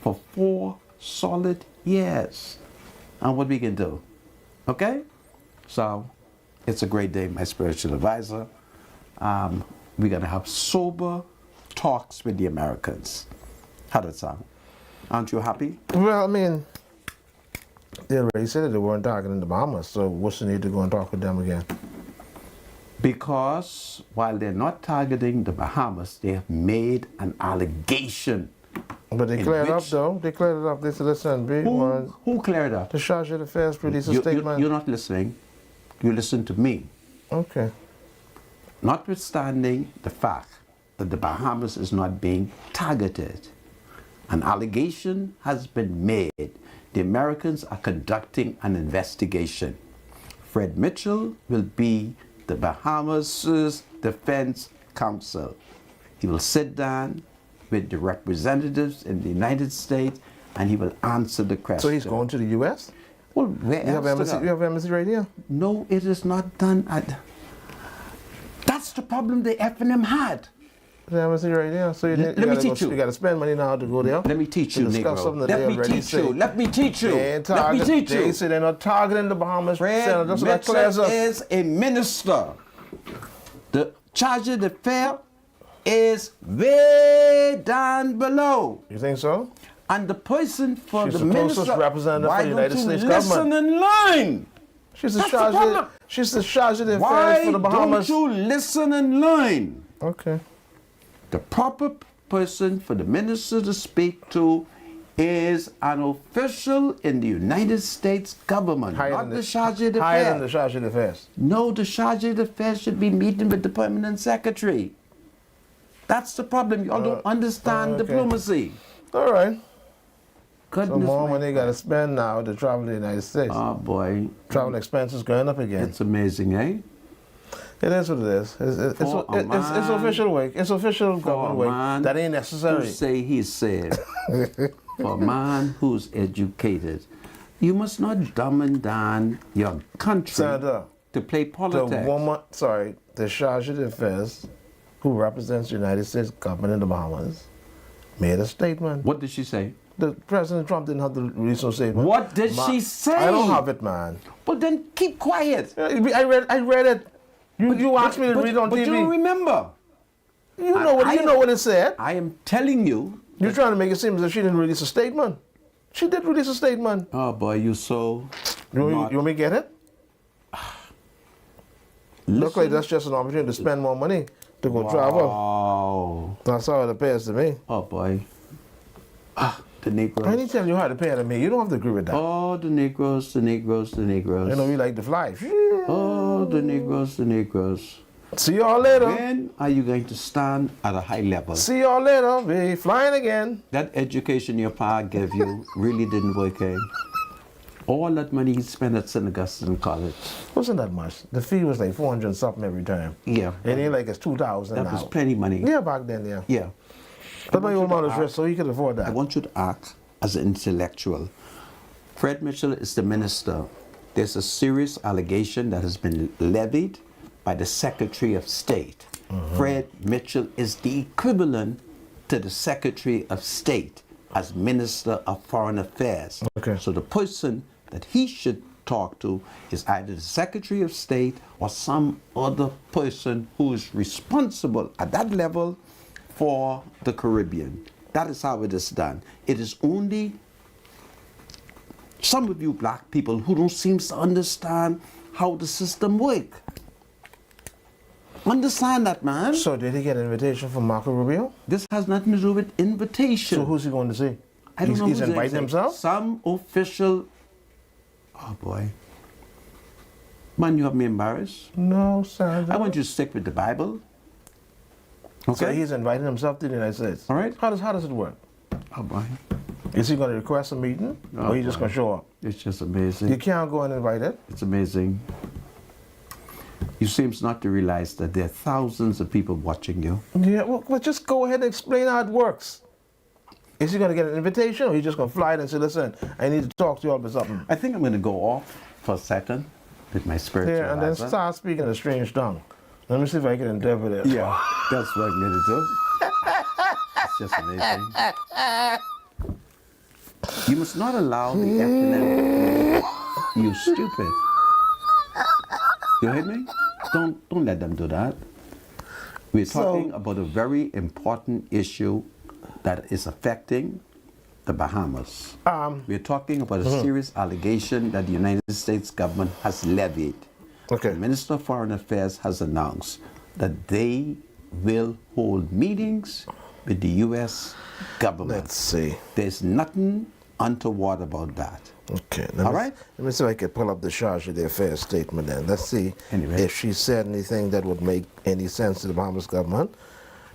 for 4 solid years. And what we can do. Okay? So it's a great day, my spiritual advisor. We're going to have sober talks with the Americans. How does that sound? Aren't you happy? Well, I mean, they already said that they weren't targeting the Bahamas, so what's the need to go and talk with them again? Because while they're not targeting the Bahamas, they have made an allegation. But they cleared up, though. They cleared it up. They said, listen, who cleared up? The Charge d'Affaires released a statement. You're not listening. You listen to me. Okay. Notwithstanding the fact that the Bahamas is not being targeted, an allegation has been made. The Americans are conducting an investigation. Fred Mitchell will be the Bahamas' defense counsel. He will sit down with the representatives in the United States and he will answer the question. So he's going to the U.S.? Well, where else? You have embassy right here? No, it is not done at... That's the problem the F&M had. The embassy right here. So Let me teach you. You got to spend money now to go there. Let me teach you, Negro. Let me teach you. Let me teach you. Let me teach you. They say they're not targeting the Bahamas. Fred Mitchell is a minister. The charge d'affaires is way down below. You think so? And the person for She's the minister, representative for the United States listen government. in line? She's the charge d'affaires for the Bahamas. Why don't you listen in line? Okay. The proper person for the minister to speak to is an official in the United States government, not the charge d'affaires. Higher than the charge d'affaires. No, the charge d'affaires should be meeting with the permanent secretary. That's the problem. Y'all don't understand diplomacy. All right. Goodness, so more money got to spend now to travel to the United States. Oh, boy. Travel expenses going up again. It's amazing, eh? It is what it is. It's official work. It's official government work. That ain't necessary. Who say he said. For a man who's educated, you must not dumb and down your country Senator, to play politics. The charge d'affaires who represents the United States government in the Bahamas made a statement. What did she say? The President Trump didn't have to release no statement. What did she say? I don't have it, man. Well, then keep quiet. I read it. You asked me to read it on TV. But you don't remember. You know what it said. I am telling you. You're trying to make it seem as if she didn't release a statement. She did release a statement. Oh, boy, you so... You want me to get it? Look like that's just an opportunity to spend more money to go travel. Wow. That's how it appears to me. Oh, boy. The Negroes. I didn't tell you how to pay to me. You don't have to agree with that. Oh, the Negroes, the Negroes, the Negroes. You know, we like to fly. Oh, the Negroes, the Negroes. See y'all later. When are you going to stand at a high level? See y'all later. We flying again. That education your pa gave you really didn't work, eh? All that money he spent at St. Augustine College. Wasn't that much. The fee was like 400 something every time. Yeah. It ain't like it's 2,000 now. That was plenty money. Yeah, back then, yeah. Yeah. But my old man was rich, so he could afford that. I want you to act as an intellectual. Fred Mitchell is the minister. There's a serious allegation that has been levied by the Secretary of State. Fred Mitchell is the equivalent to the Secretary of State as Minister of Foreign Affairs. Okay. So the person that he should talk to is either the Secretary of State or some other person who is responsible at that level for the Caribbean. That is how it is done. It is only some of you black people who don't seem to understand how the system works. Understand that, man. So did he get an invitation from Marco Rubio? This has nothing to do with invitation. So who's he going to see? I don't know. He's inviting himself? Some official... Oh, boy. Man, you have me embarrassed. No, sir. I want you to stick with the Bible. Okay? So he's inviting himself to the United States. All right. How does it work? Oh, boy. Is he going to request a meeting? Oh, or he just going to show up? It's just amazing. You can't go and invite it. It's amazing. You seem not to realize that there are thousands of people watching you. Yeah, well, just go ahead and explain how it works. Is he going to get an invitation, or he just going to fly it and say, listen, I need to talk to you about something? I think I'm going to go off for a second with my spiritual Yeah, and then start speaking a strange tongue. Let me see if I can interpret it. Yeah, that's what I'm going to do. It's just amazing. You must not allow the F&M. You stupid. You heard me? Don't let them do that. We're talking about a very important issue that is affecting the Bahamas. We're talking about a serious allegation that the United States government has levied. Okay. The Minister of Foreign Affairs has announced that they will hold meetings with the U.S. government. Let's see. There's nothing untoward about that. Okay. All right? Let me see if I can pull up the charge of the affairs statement then. Let's see if she said anything that would make any sense to the Bahamas government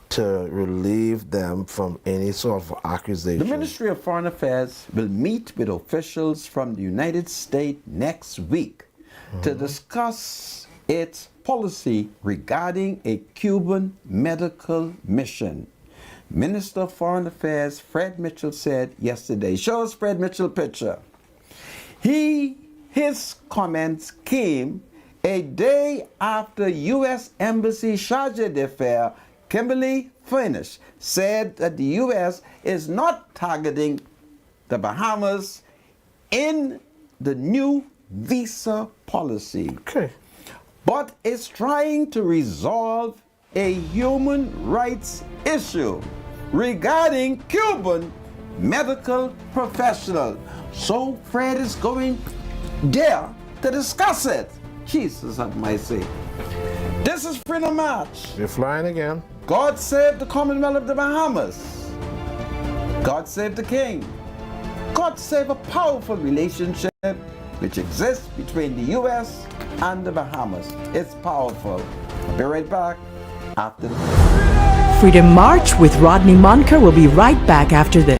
to relieve them from any sort of accusation. The Ministry of Foreign Affairs will meet with officials from the United States next week to discuss its policy regarding a Cuban medical mission. Minister of Foreign Affairs Fred Mitchell said yesterday, show us Fred Mitchell picture. His comments came a day after U.S. Embassy charge d'affaires Kimberly Furnish said that the U.S. is not targeting the Bahamas in the new visa policy, but is trying to resolve a human rights issue regarding Cuban medical professionals. So Fred is going there to discuss it. Jesus have mercy. This is Freedom March. You're flying again. God save the Commonwealth of the Bahamas. God save the King. God save a powerful relationship which exists between the U.S. and the Bahamas. It's powerful. I'll be right back after the Freedom March with Rodney Monker will be right back after this.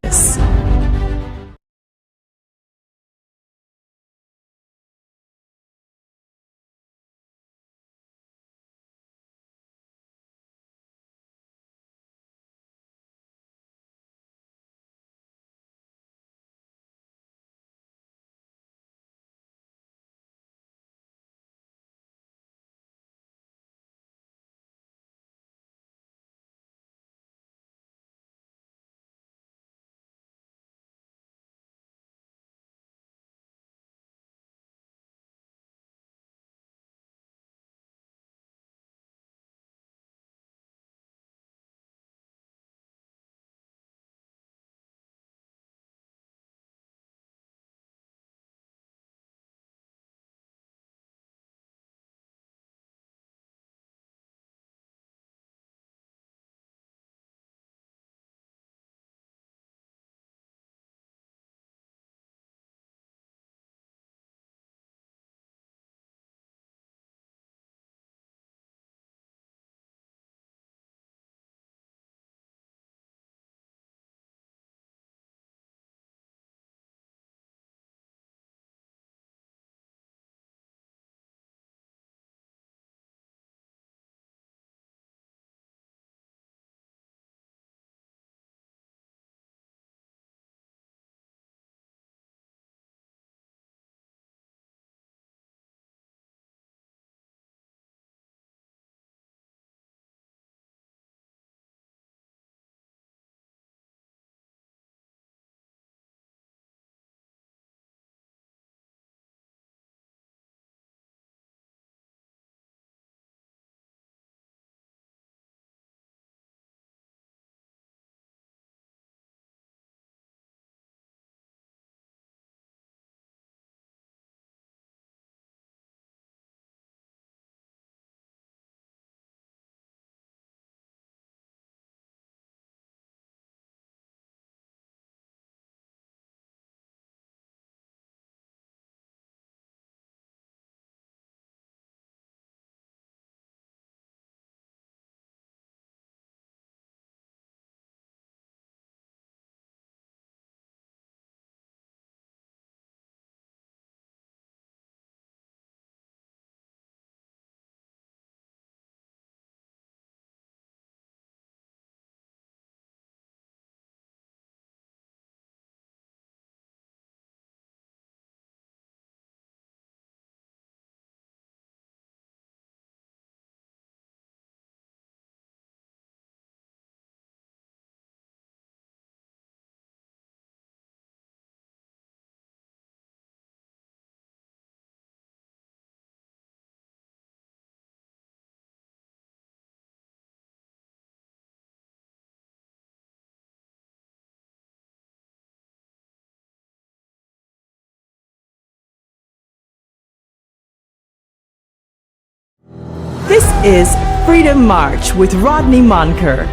is Freedom March with Rodney Monker.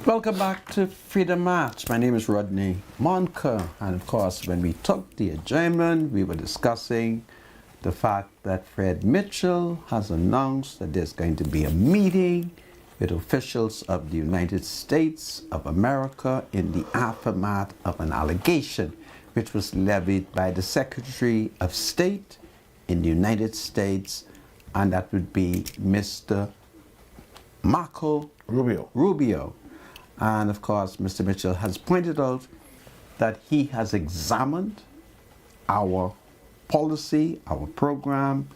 Welcome back to Freedom March. My name is Rodney Monker, and of course, when we took the adjournment, we were discussing the fact that Fred Mitchell has announced that there's going to be a meeting with officials of the United States of America in the aftermath of an allegation which was levied by the Secretary of State in the United States, and that would be Mr. Marco Rubio. And of course, Mr. Mitchell has pointed out that he has examined our policy, our program,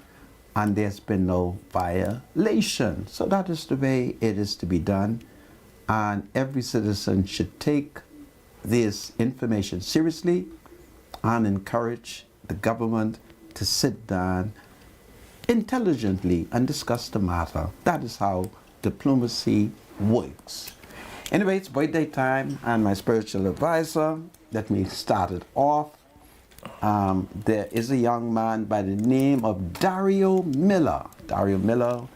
and there's been no violation. So that is the way it is to be done. And every citizen should take this information seriously and encourage the government to sit down intelligently and discuss the matter. That is how diplomacy works. Anyway, it's birthday time, and my spiritual advisor, let me start it off. There is a young man by the name of Dario Miller. Dario Miller,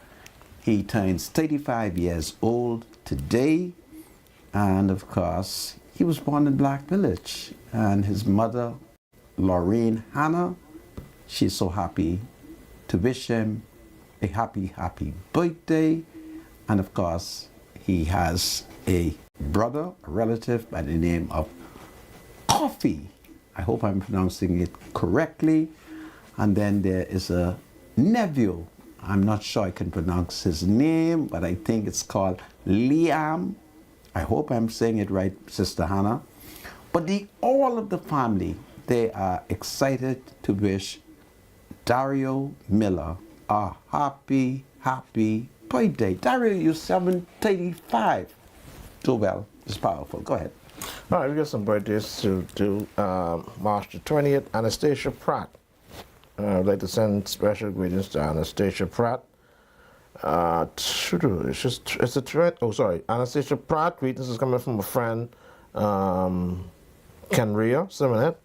he turns 35 years old today, and of course, he was born in Black Village, and his mother, Lorraine Hannah, she's so happy to wish him a happy birthday. And of course, he has a brother, a relative by the name of Coffee. I hope I'm pronouncing it correctly. And then there is a nephew. I'm not sure I can pronounce his name, but I think it's called Liam. I hope I'm saying it right, Sister Hannah. But all of the family, they are excited to wish Dario Miller a happy birthday. Dario, you're 735. So well, it's powerful. Go ahead. All right, we got some birthdays to do. March the 20th, Anastasia Pratt. I'd like to send special greetings to Anastasia Pratt. It's a threat. Oh, sorry. Anastasia Pratt, greetings is coming from a friend, Ken Ria, Simonet,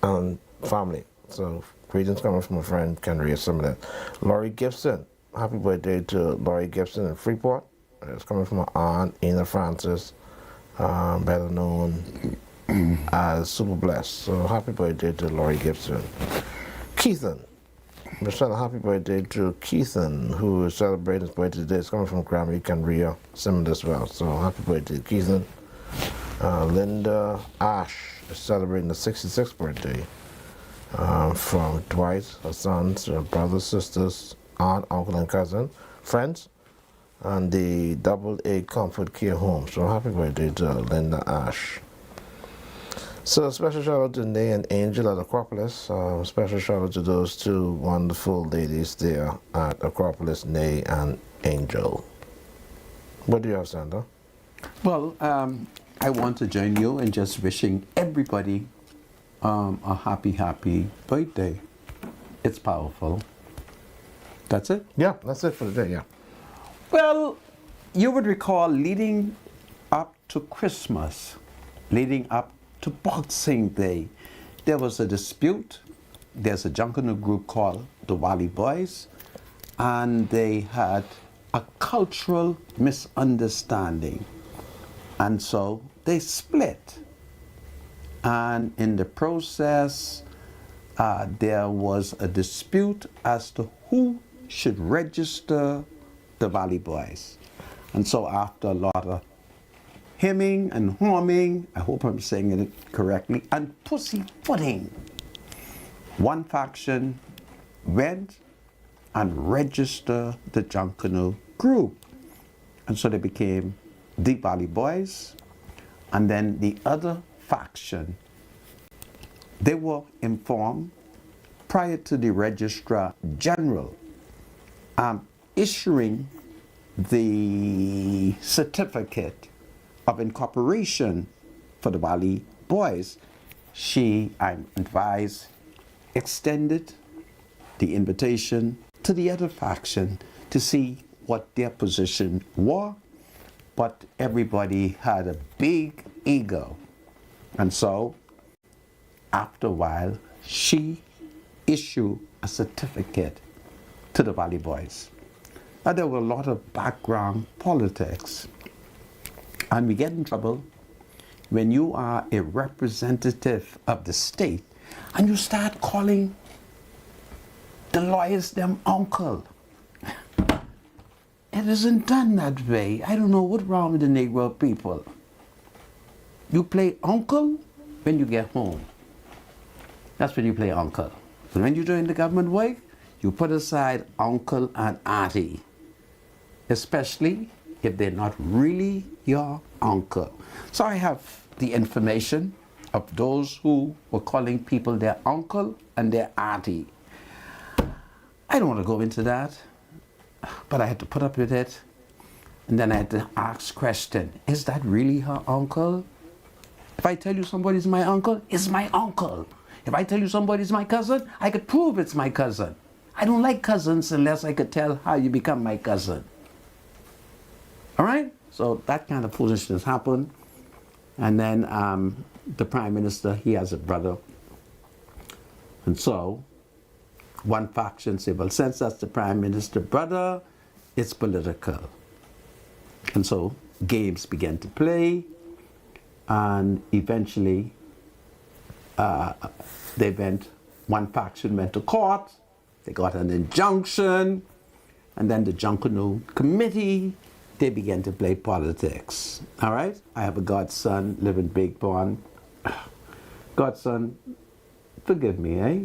and family. So, greetings coming from a friend, Ken Ria, Simonet. Laurie Gibson, happy birthday to Laurie Gibson in Freeport. It's coming from my aunt, Ina Francis, better known as Super Blessed. So happy birthday to Laurie Gibson. Keithan. We're saying a happy birthday to Keithan, who is celebrating his birthday today. It's coming from Grammy Canria, similar as well. So happy birthday to Keithan. Linda Ash is celebrating the 66th birthday from Dwight, her sons, her brothers, sisters, aunt, uncle, and cousin, friends, and the AA Comfort Care Home. So happy birthday to Linda Ash. So a special shout out to Nay and Angel at Acropolis. Special shout out to those two wonderful ladies there at Acropolis, Nay and Angel. What do you have, Sandra? Well, I want to join you in just wishing everybody a happy birthday. It's powerful. That's it? Yeah, that's it for today, yeah. Well, you would recall leading up to Christmas, leading up to Boxing Day, there was a dispute. There's a Junkanoo group called the Wally Boys, and they had a cultural misunderstanding. And so they split. And in the process, there was a dispute as to who should register the Valley Boys. And so after a lot of hemming and hawing, I hope I'm saying it correctly, and pussyfooting, one faction went and registered the Junkanoo group. And so they became the Valley Boys. And then the other faction, they were informed prior to the Registrar General issuing the certificate of incorporation for the Valley Boys. She, I'm advised, extended the invitation to the other faction to see what their position were, but everybody had a big ego. And so, after a while, she issue a certificate to the Valley Boys. Now, there were a lot of background politics, and we get in trouble when you are a representative of the state and you start calling the lawyers them uncle. It isn't done that way. I don't know what's wrong with the Negro people. You play uncle when you get home. That's when you play uncle. But when you're doing the government work, you put aside uncle and auntie, especially if they're not really your uncle. So I have the information of those who were calling people their uncle and their auntie. I don't want to go into that, but I had to put up with it. And then I had to ask question, is that really her uncle? If I tell you somebody's my uncle, it's my uncle. If I tell you somebody's my cousin, I could prove it's my cousin. I don't like cousins unless I could tell how you become my cousin. All right? So that kind of foolishness happened. And then the Prime Minister, he has a brother. And so one faction said, well, since that's the Prime Minister brother, it's political. And so games began to play. And eventually, one faction went to court, they got an injunction, and then the Junkanoo Committee, they began to play politics. All right? I have a godson, live in Big Pond. Godson, forgive me, eh?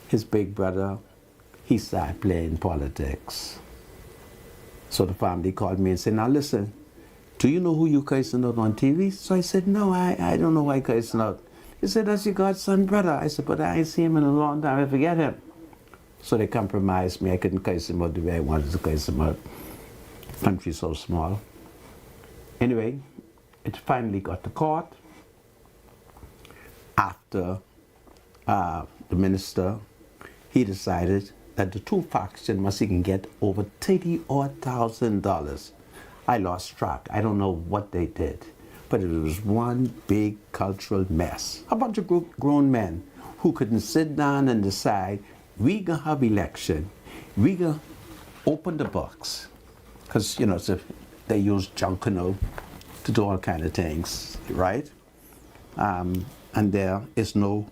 His big brother, he started playing politics. So the family called me and said, now listen, do you know who you cursing out on TV? So I said, no, I don't know why cursing out. He said, that's your godson brother. I said, but I ain't seen him in a long time, I forget him. So they compromised me. I couldn't curse him out the way I wanted to curse him out. Country's so small. Anyway, it finally got to court after the minister, he decided that the two factions must even get over $30,000. I lost track. I don't know what they did. But it was one big cultural mess. A bunch of grown men who couldn't sit down and decide, we gonna have election. We gonna open the books. Because, you know, so they use Junkanoo to do all kind of things, right? And there is no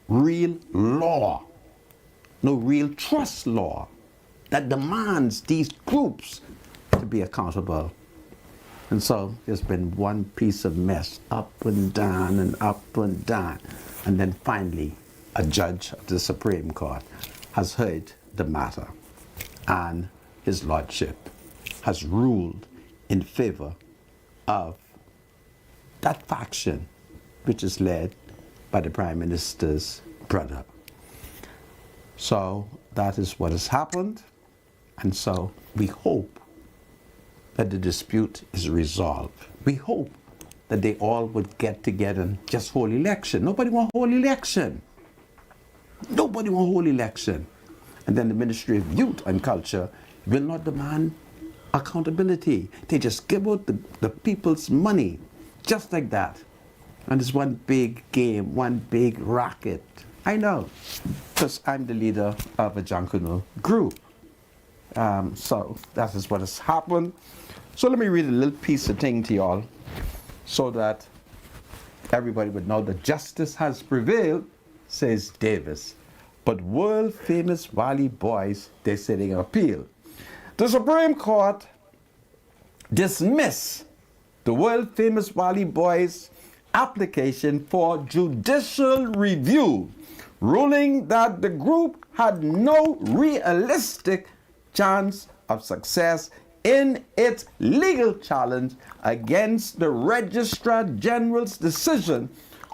real law, no real trust law that demands these groups to be accountable. And so there's been one piece of mess, up and down and up and down. And then finally, a judge of the Supreme Court has heard the matter, and his lordship has ruled in favor of that faction, which is led by the Prime Minister's brother. So that is what has happened, and so we hope that the dispute is resolved. We hope that they all would get together and just hold election. Nobody want whole election. Nobody want whole election. And then the Ministry of Youth and Culture will not demand accountability. They just give out the people's money, just like that. And it's one big game, one big racket. I know, because I'm the leader of a Junkanoo group. So that is what has happened. So let me read a little piece of thing to y'all so that everybody would know that justice has prevailed, says Davis. But world famous Valley Boys, they say they appeal. The Supreme Court dismissed the world famous Valley Boys application for judicial review, ruling that the group had no realistic chance of success in its legal challenge against the Registrar General's decision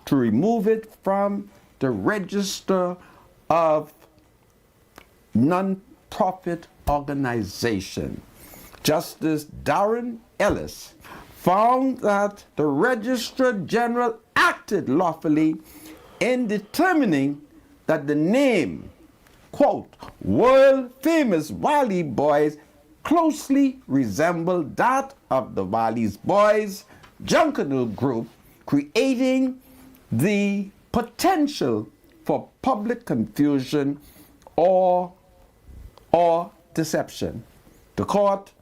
to remove it from the Register of Non-Profit Organization. Justice Darren Ellis found that the Registrar General acted lawfully in determining that the name, quote, world famous Valley Boys closely resembled that of the Valley's Boys Junkanoo group, creating the potential for public confusion or deception. The court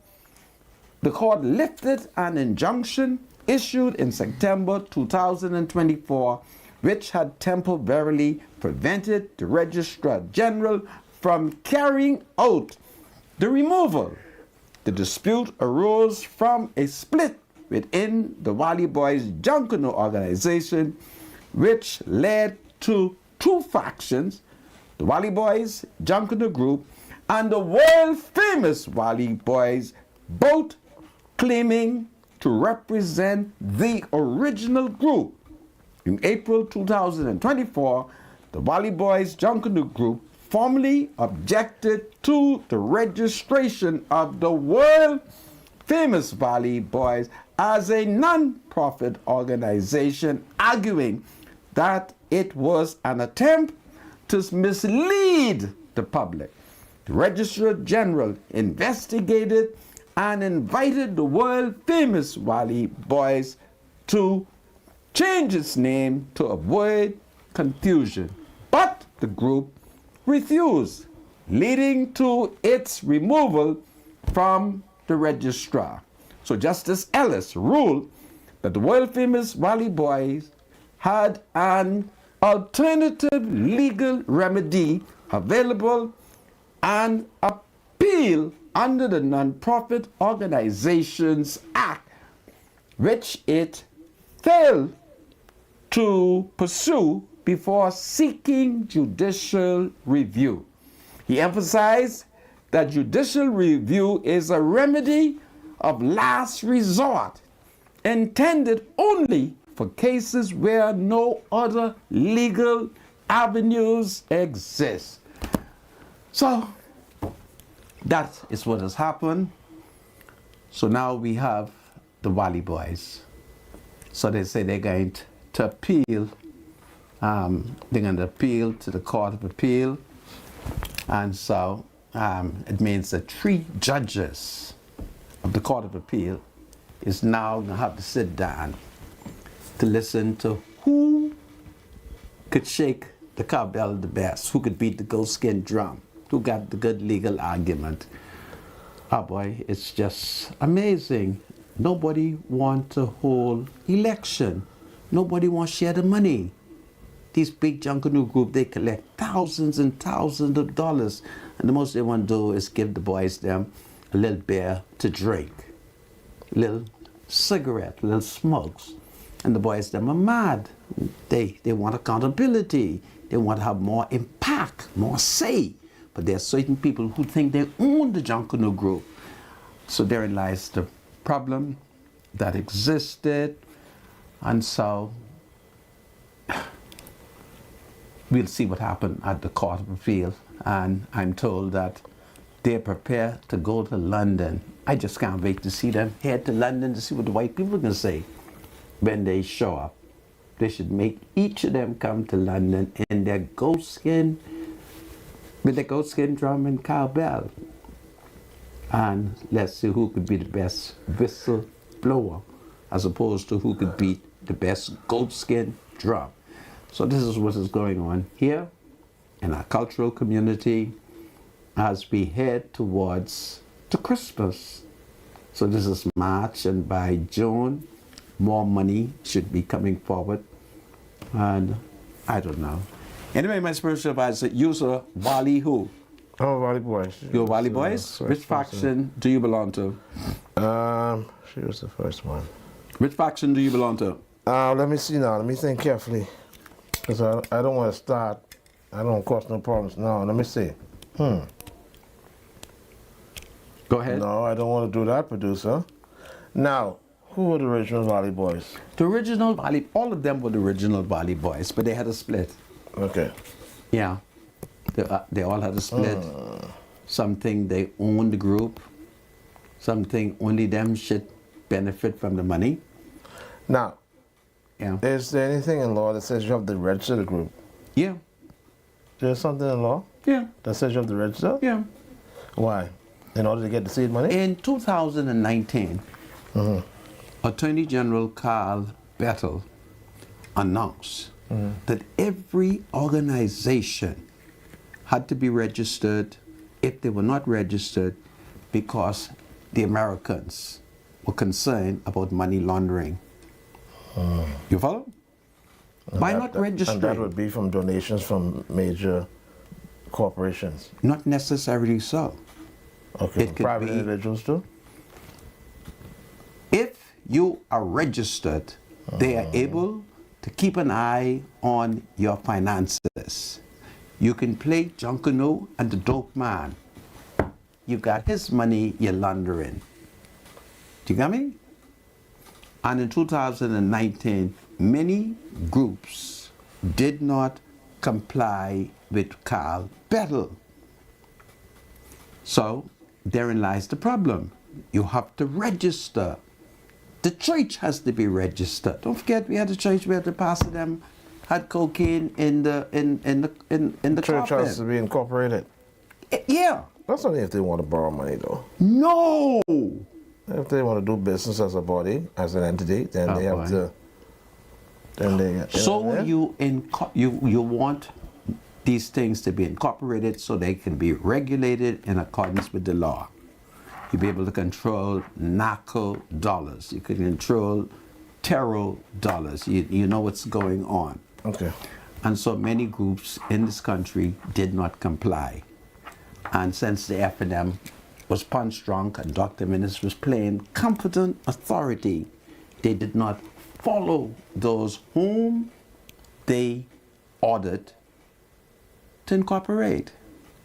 lifted an injunction issued in September 2024, which had temporarily prevented the Registrar General from carrying out the removal. The dispute arose from a split within the Wally Boys Junkanoo organization, which led to two factions, the Wally Boys Junkanoo Group and the world-famous Wally Boys, both claiming to represent the original group. In April 2024, the Wally Boys Junkanoo Group formally objected to the registration of the world-famous Wally Boys as a non-profit organization, arguing that it was an attempt to mislead the public. The Registrar General investigated and invited the world-famous Wally Boys to change its name to avoid confusion. But the group refused, leading to its removal from the registrar. So Justice Ellis ruled that the world-famous Wally Boys had an alternative legal remedy available and appeal under the Non-Profit Organizations Act, which it failed to pursue before seeking judicial review. He emphasized that judicial review is a remedy of last resort, intended only for cases where no other legal avenues exist. So that is what has happened. So now we have the Wally Boys. So they say they're going to appeal. They're going to appeal to the Court of Appeal. And so it means that 3 judges of the Court of Appeal is now going to have to sit down to listen to who could shake the cowbell the best, who could beat the goat skin drum, who got the good legal argument. Oh boy, it's just amazing. Nobody wants to hold election. Nobody wants to share the money. These big Junkanoo group, they collect thousands and thousands of dollars, and the most they want to do is give the boys them a little beer to drink, a little cigarette, a little smokes, and the boys them are mad. They want accountability. They want to have more impact, more say. But there are certain people who think they own the Junkanoo group. So therein lies the problem that existed, and so we'll see what happened at the Court of Appeal. And I'm told that they're prepared to go to London. I just can't wait to see them head to London to see what the white people are going to say when they show up. They should make each of them come to London in their goat skin, with their goat skin drum and cowbell. And let's see who could be the best whistle blower, as opposed to who could beat the best goat skin drum. So this is what is going on here in our cultural community as we head towards the Christmas. So this is March, and by June, more money should be coming forward. And I don't know. Anyway, my spiritual advisor, you're Wally who? Oh, Wally Boys. You're Wally Boys? Which faction do you belong to? She was the first one. Which faction do you belong to? Let me see now. Let me think carefully. Because I don't want to start. I don't want to cause no problems. No, let me see. Go ahead. No, I don't want to do that, producer. Now, who were the original Wally Boys? The original Wally, all of them were the original Wally Boys, but they had a split. Okay. Yeah. They all had a split. Something they owned the group. Something only them should benefit from the money. Now, yeah. Is there anything in law that says you have to register the group? Yeah. There's something in law? Yeah. That says you have to register? Yeah. Why? In order to get the seed money? In 2019, Attorney General Carl Bettel announced that every organization had to be registered if they were not registered because the Americans were concerned about money laundering. You follow? By not registering. And that would be from donations from major corporations? Not necessarily so. Okay, It could private be- individuals too? If you are registered, they are able to keep an eye on your finances. You can play Junkanoo and the dope man. You got his money, you're laundering. Do you get me? And in 2019, many groups did not comply with Carl Bettel. So therein lies the problem. You have to register. The church has to be registered. Don't forget, we had a church where the pastor them had cocaine in the Church carpet. has to be incorporated. Yeah. That's only if they want to borrow money, though. No. If they want to do business as a body, as an entity, then they have to. Then they. So you want these things to be incorporated so they can be regulated in accordance with the law. You'll be able to control narco dollars. You can control terror dollars. You know what's going on. Okay. And so many groups in this country did not comply. And since the F&M was punch drunk and Dr. Minnis was playing competent authority, they did not follow those whom they ordered to incorporate.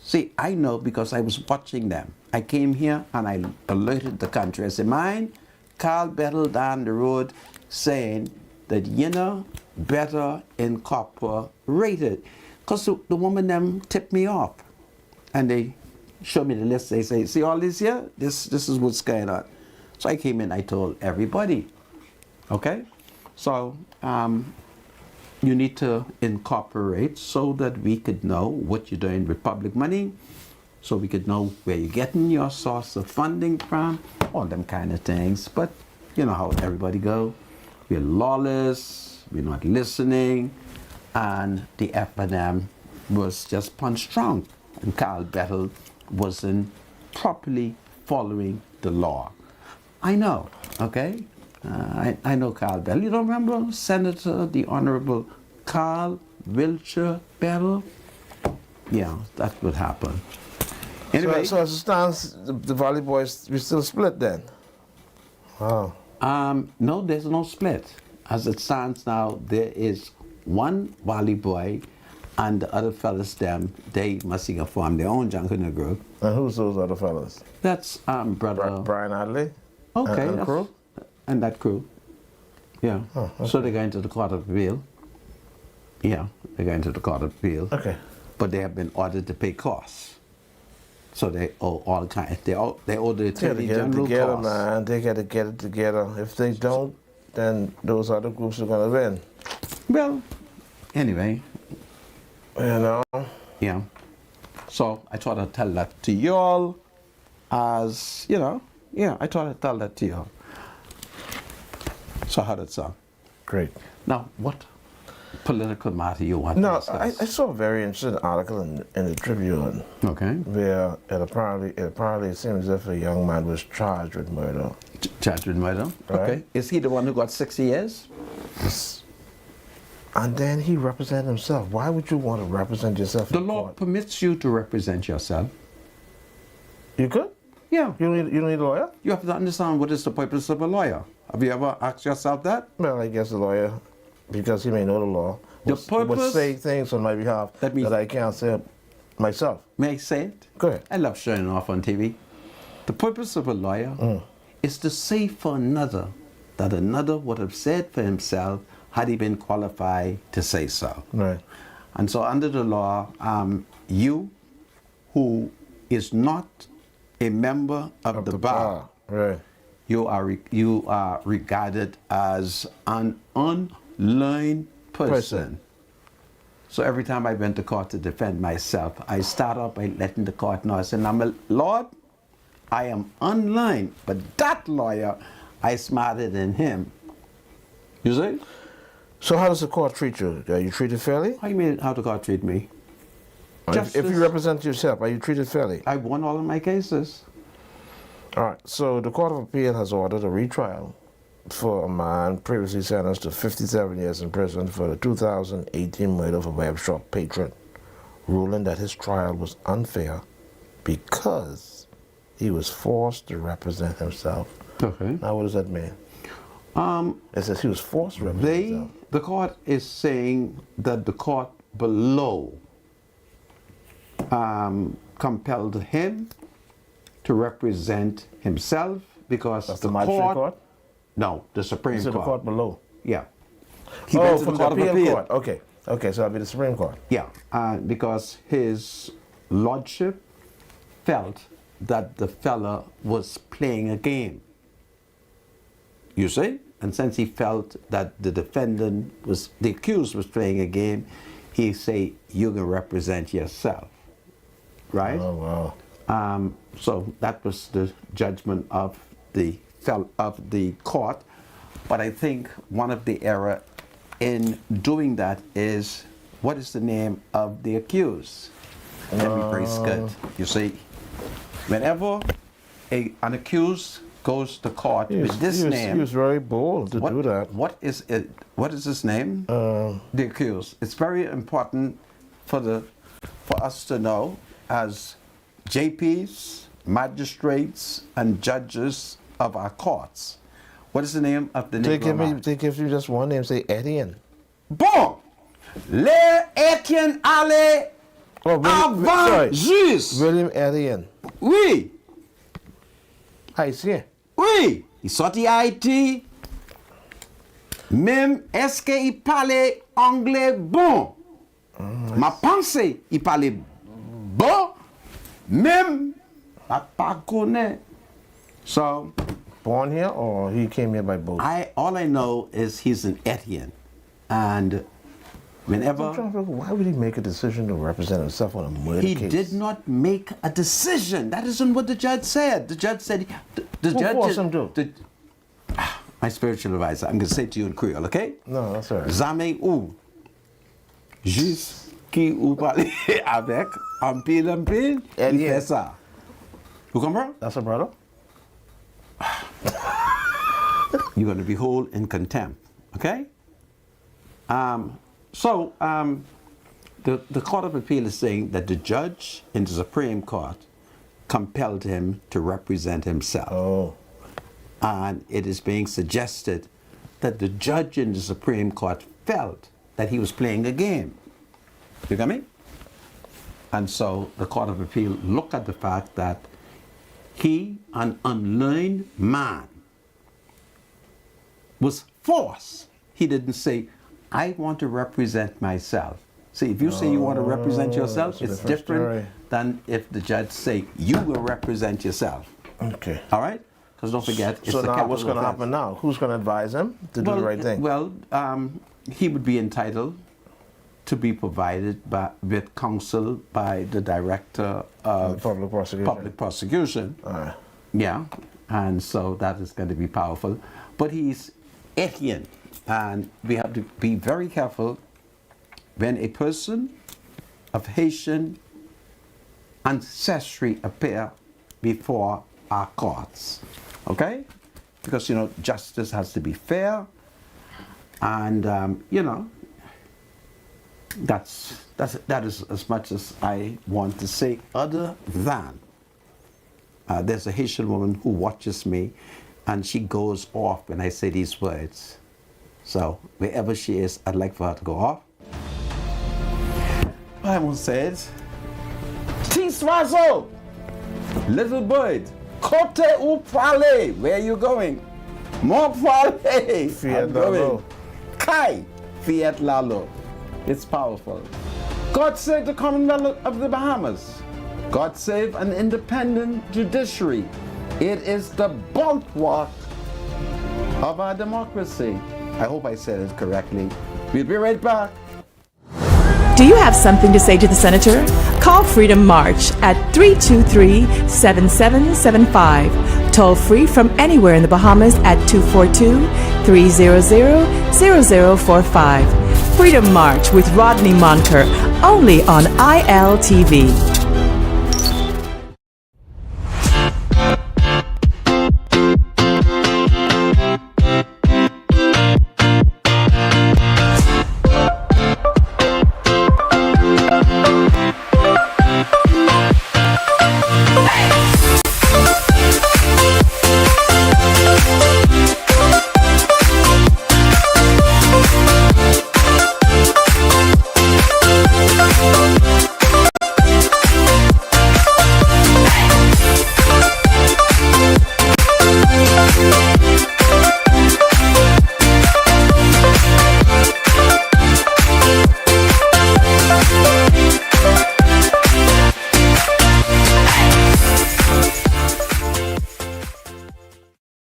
See, I know because I was watching them. I came here and I alerted the country. I said, mine, Carl Bettel down the road saying that, you know, better incorporate it. Because the woman them tipped me off. And they showed me the list. They say, see all this here? This is what's going on. So I came in, I told everybody. Okay? So you need to incorporate so that we could know what you're doing with public money, so we could know where you're getting your source of funding from, all them kind of things. But you know how everybody go. We're lawless, we're not listening, and the F&M was just punch drunk, and Carl Bettel wasn't properly following the law. I know, okay? I know Carl Bettel. You don't remember Senator, the Honorable Carl Wiltshire Bettel? Yeah, that would happen. Anyway, So as it stands, the Valley Boys, we still split then? Wow. no, there's no split. As it stands now, there is one Valley Boy, and the other fellas, them, they must have formed their own Junkanoo group. And who's those other fellas? That's brother Brian Adley? Okay, And crew? And that crew. Yeah. Oh, okay. So they're going to the Court of Appeal. Yeah, they're going to the Court of Appeal. Okay. But they have been ordered to pay costs. So they owe all kinds. They owe the Attorney General together, costs. man. They got to get it together. If they don't, then those other groups are going to win. Well, anyway. You know? Yeah. So I thought I'd tell that to y'all as, you know, yeah, I thought I'd tell that to y'all. So how did it sound? Great. Now, what political matter you want No, to I discuss? saw a very interesting article in the Tribune. Okay. Where it apparently seems as if a young man was charged with murder. Charged with murder? Right. Okay. Is he the one who got 60 years? And then he represented himself. Why would you want to represent yourself The in law court? permits you to represent yourself. You could? Yeah. You don't need a lawyer? You have to understand what is the purpose of a lawyer. Have you ever asked yourself that? Well, I guess a lawyer, because he may know the law, would say things on my behalf that I can't say myself. May I say it? Go ahead. I love showing off on TV. The purpose of a lawyer is to say for another that another would have said for himself had he been qualified to say so. Right. And so under the law, you who is not a member of the bar, right. you are regarded as an online person. So every time I went to court to defend myself, I start up by letting the court know, I said, now, Lord, I am online, but that lawyer, I smarter than him. You see? So how does the court treat you? Are you treated fairly? How you mean how the court treat me? If you represent yourself, are you treated fairly? I won all of my cases. All right, so the Court of Appeal has ordered a retrial for a man previously sentenced to 57 years in prison for the 2018 murder of a web shop patron, ruling that his trial was unfair because he was forced to represent himself. Okay. Now, what does that mean? It says he was forced to represent himself. The court is saying that the court below compelled him to represent himself because That's the magistrate court? No, the Supreme Court. The court below? Yeah. He went to the Court of Appeal court. Okay, okay, so that'll be the Supreme Court. Yeah, because his lordship felt that the fella was playing a game. You see? And since he felt that the accused was playing a game, he say, you can represent yourself. Right? Oh, wow. So that was the judgment of the court. But I think one of the error in doing that is, what is the name of the accused? Let me brace good. You see, whenever an accused goes to court with this name, he was very bold to do that. What is it? What is his name? The accused. It's very important for us to know as JPs, magistrates, and judges of our courts. What is the name of the Negro? They give you just one name, say Etienne. Bon! Le Etienne allait avant juge. William Etienne. Oui. Haïtien. Oui. Il sortit à Haïti. Même est-ce qu'il parlait anglais bon? Ma pensée, il parlait bon. Même pas connaît. So, born here or he came here by boat? All I know is he's an Etienne, and whenever why would he make a decision to represent himself on a murder case? He did not make a decision. That isn't what the judge said. The judge said the Who judge forced him to? My spiritual advisor. I'm going to say it to you in Creole, okay? No, that's all right. Jamais ou juste qui ou parler avec un pile, il fait ça. Vous comprenez? That's a brother. You're going to be held in contempt, okay? The Court of Appeal is saying that the judge in the Supreme Court compelled him to represent himself. Oh. And it is being suggested that the judge in the Supreme Court felt that he was playing a game. You got me? And so the Court of Appeal looked at the fact that he, an unlearned man, was forced. He didn't say, I want to represent myself. See, if you say you want to represent yourself, it's different than if the judge say, you will represent yourself. Okay. All right? Because don't forget, it's so the now what's going to happen now? Who's going to advise him to do the right thing? Well, he would be entitled to be provided with counsel by the director of public prosecution. All right. Yeah, and so that is going to be powerful. But he's Etienne, and we have to be very careful when a person of Haitian ancestry appear before our courts, okay? Because, you know, justice has to be fair, and, you know, that is as much as I want to say, other than there's a Haitian woman who watches me, and she goes off when I say these words. So wherever she is, I'd like for her to go off. Bible says, Tiswazo, little bird, kote ou prale, where are you going? More prale, Fiat Lalo. Kai, Fiat Lalo. It's powerful. God save the Commonwealth of the Bahamas. God save an independent judiciary. It is the bulwark of our democracy. I hope I said it correctly. We'll be right back. Do you have something to say to the senator? Call Freedom March at 323-7775. Toll free from anywhere in the Bahamas at 242-300-0045. Freedom March with Rodney Monker, only on ILTV.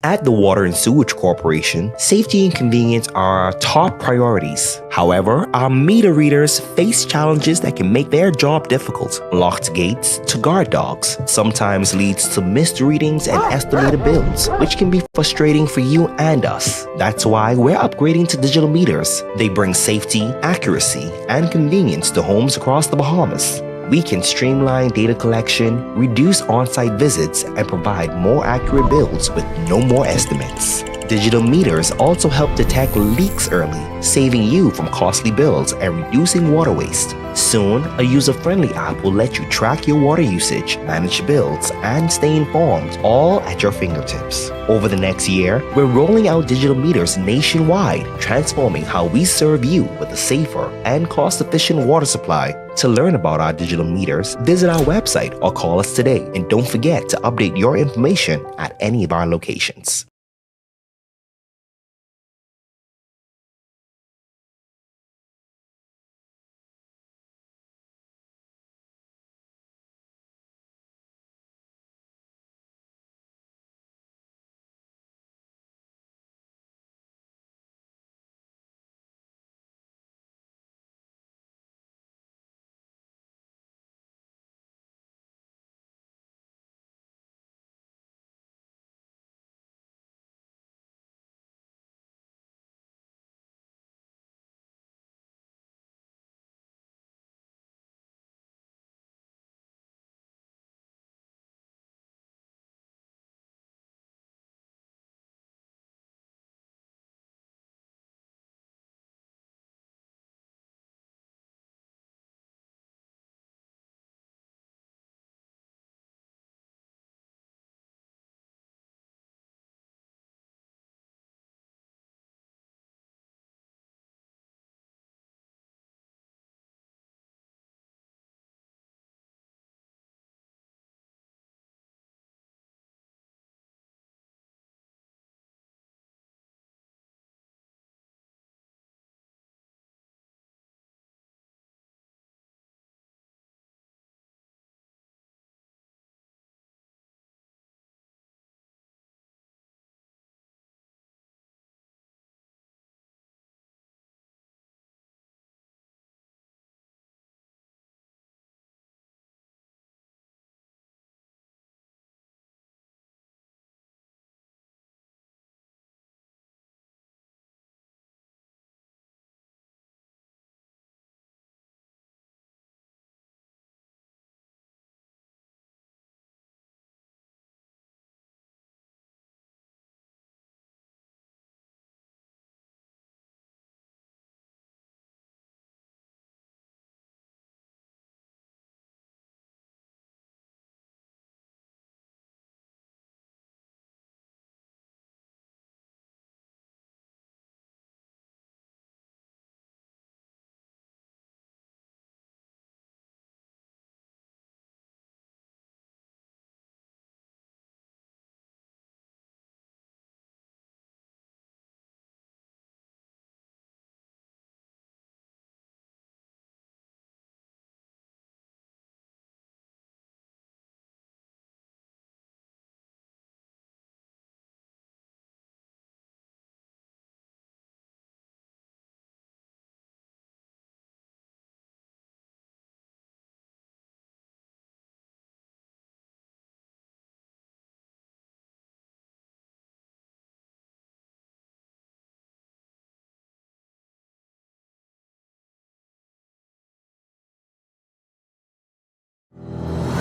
At the Water and Sewage Corporation, safety and convenience are our top priorities. However, our meter readers face challenges that can make their job difficult. Locked gates to guard dogs sometimes leads to missed readings and estimated bills, which can be frustrating for you and us. That's why we're upgrading to digital meters. They bring safety, accuracy, and convenience to homes across the Bahamas. We can streamline data collection, reduce on-site visits, and provide more accurate bills with no more estimates. Digital meters also help detect leaks early, saving you from costly bills and reducing water waste. Soon, a user-friendly app will let you track your water usage, manage bills, and stay informed, all at your fingertips. Over the next year, we're rolling out digital meters nationwide, transforming how we serve you with a safer and cost-efficient water supply. To learn about our digital meters, visit our website or call us today. And don't forget to update your information at any of our locations.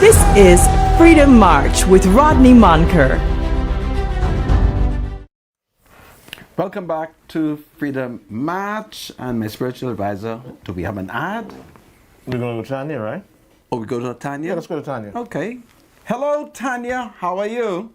This is Freedom March with Rodney Monker. Welcome back to Freedom March and my spiritual advisor. Do we have an ad? We're going to go to Tanya, right? Oh, we go to Tanya? Yeah, let's go to Tanya. Okay. Hello, Tanya. How are you?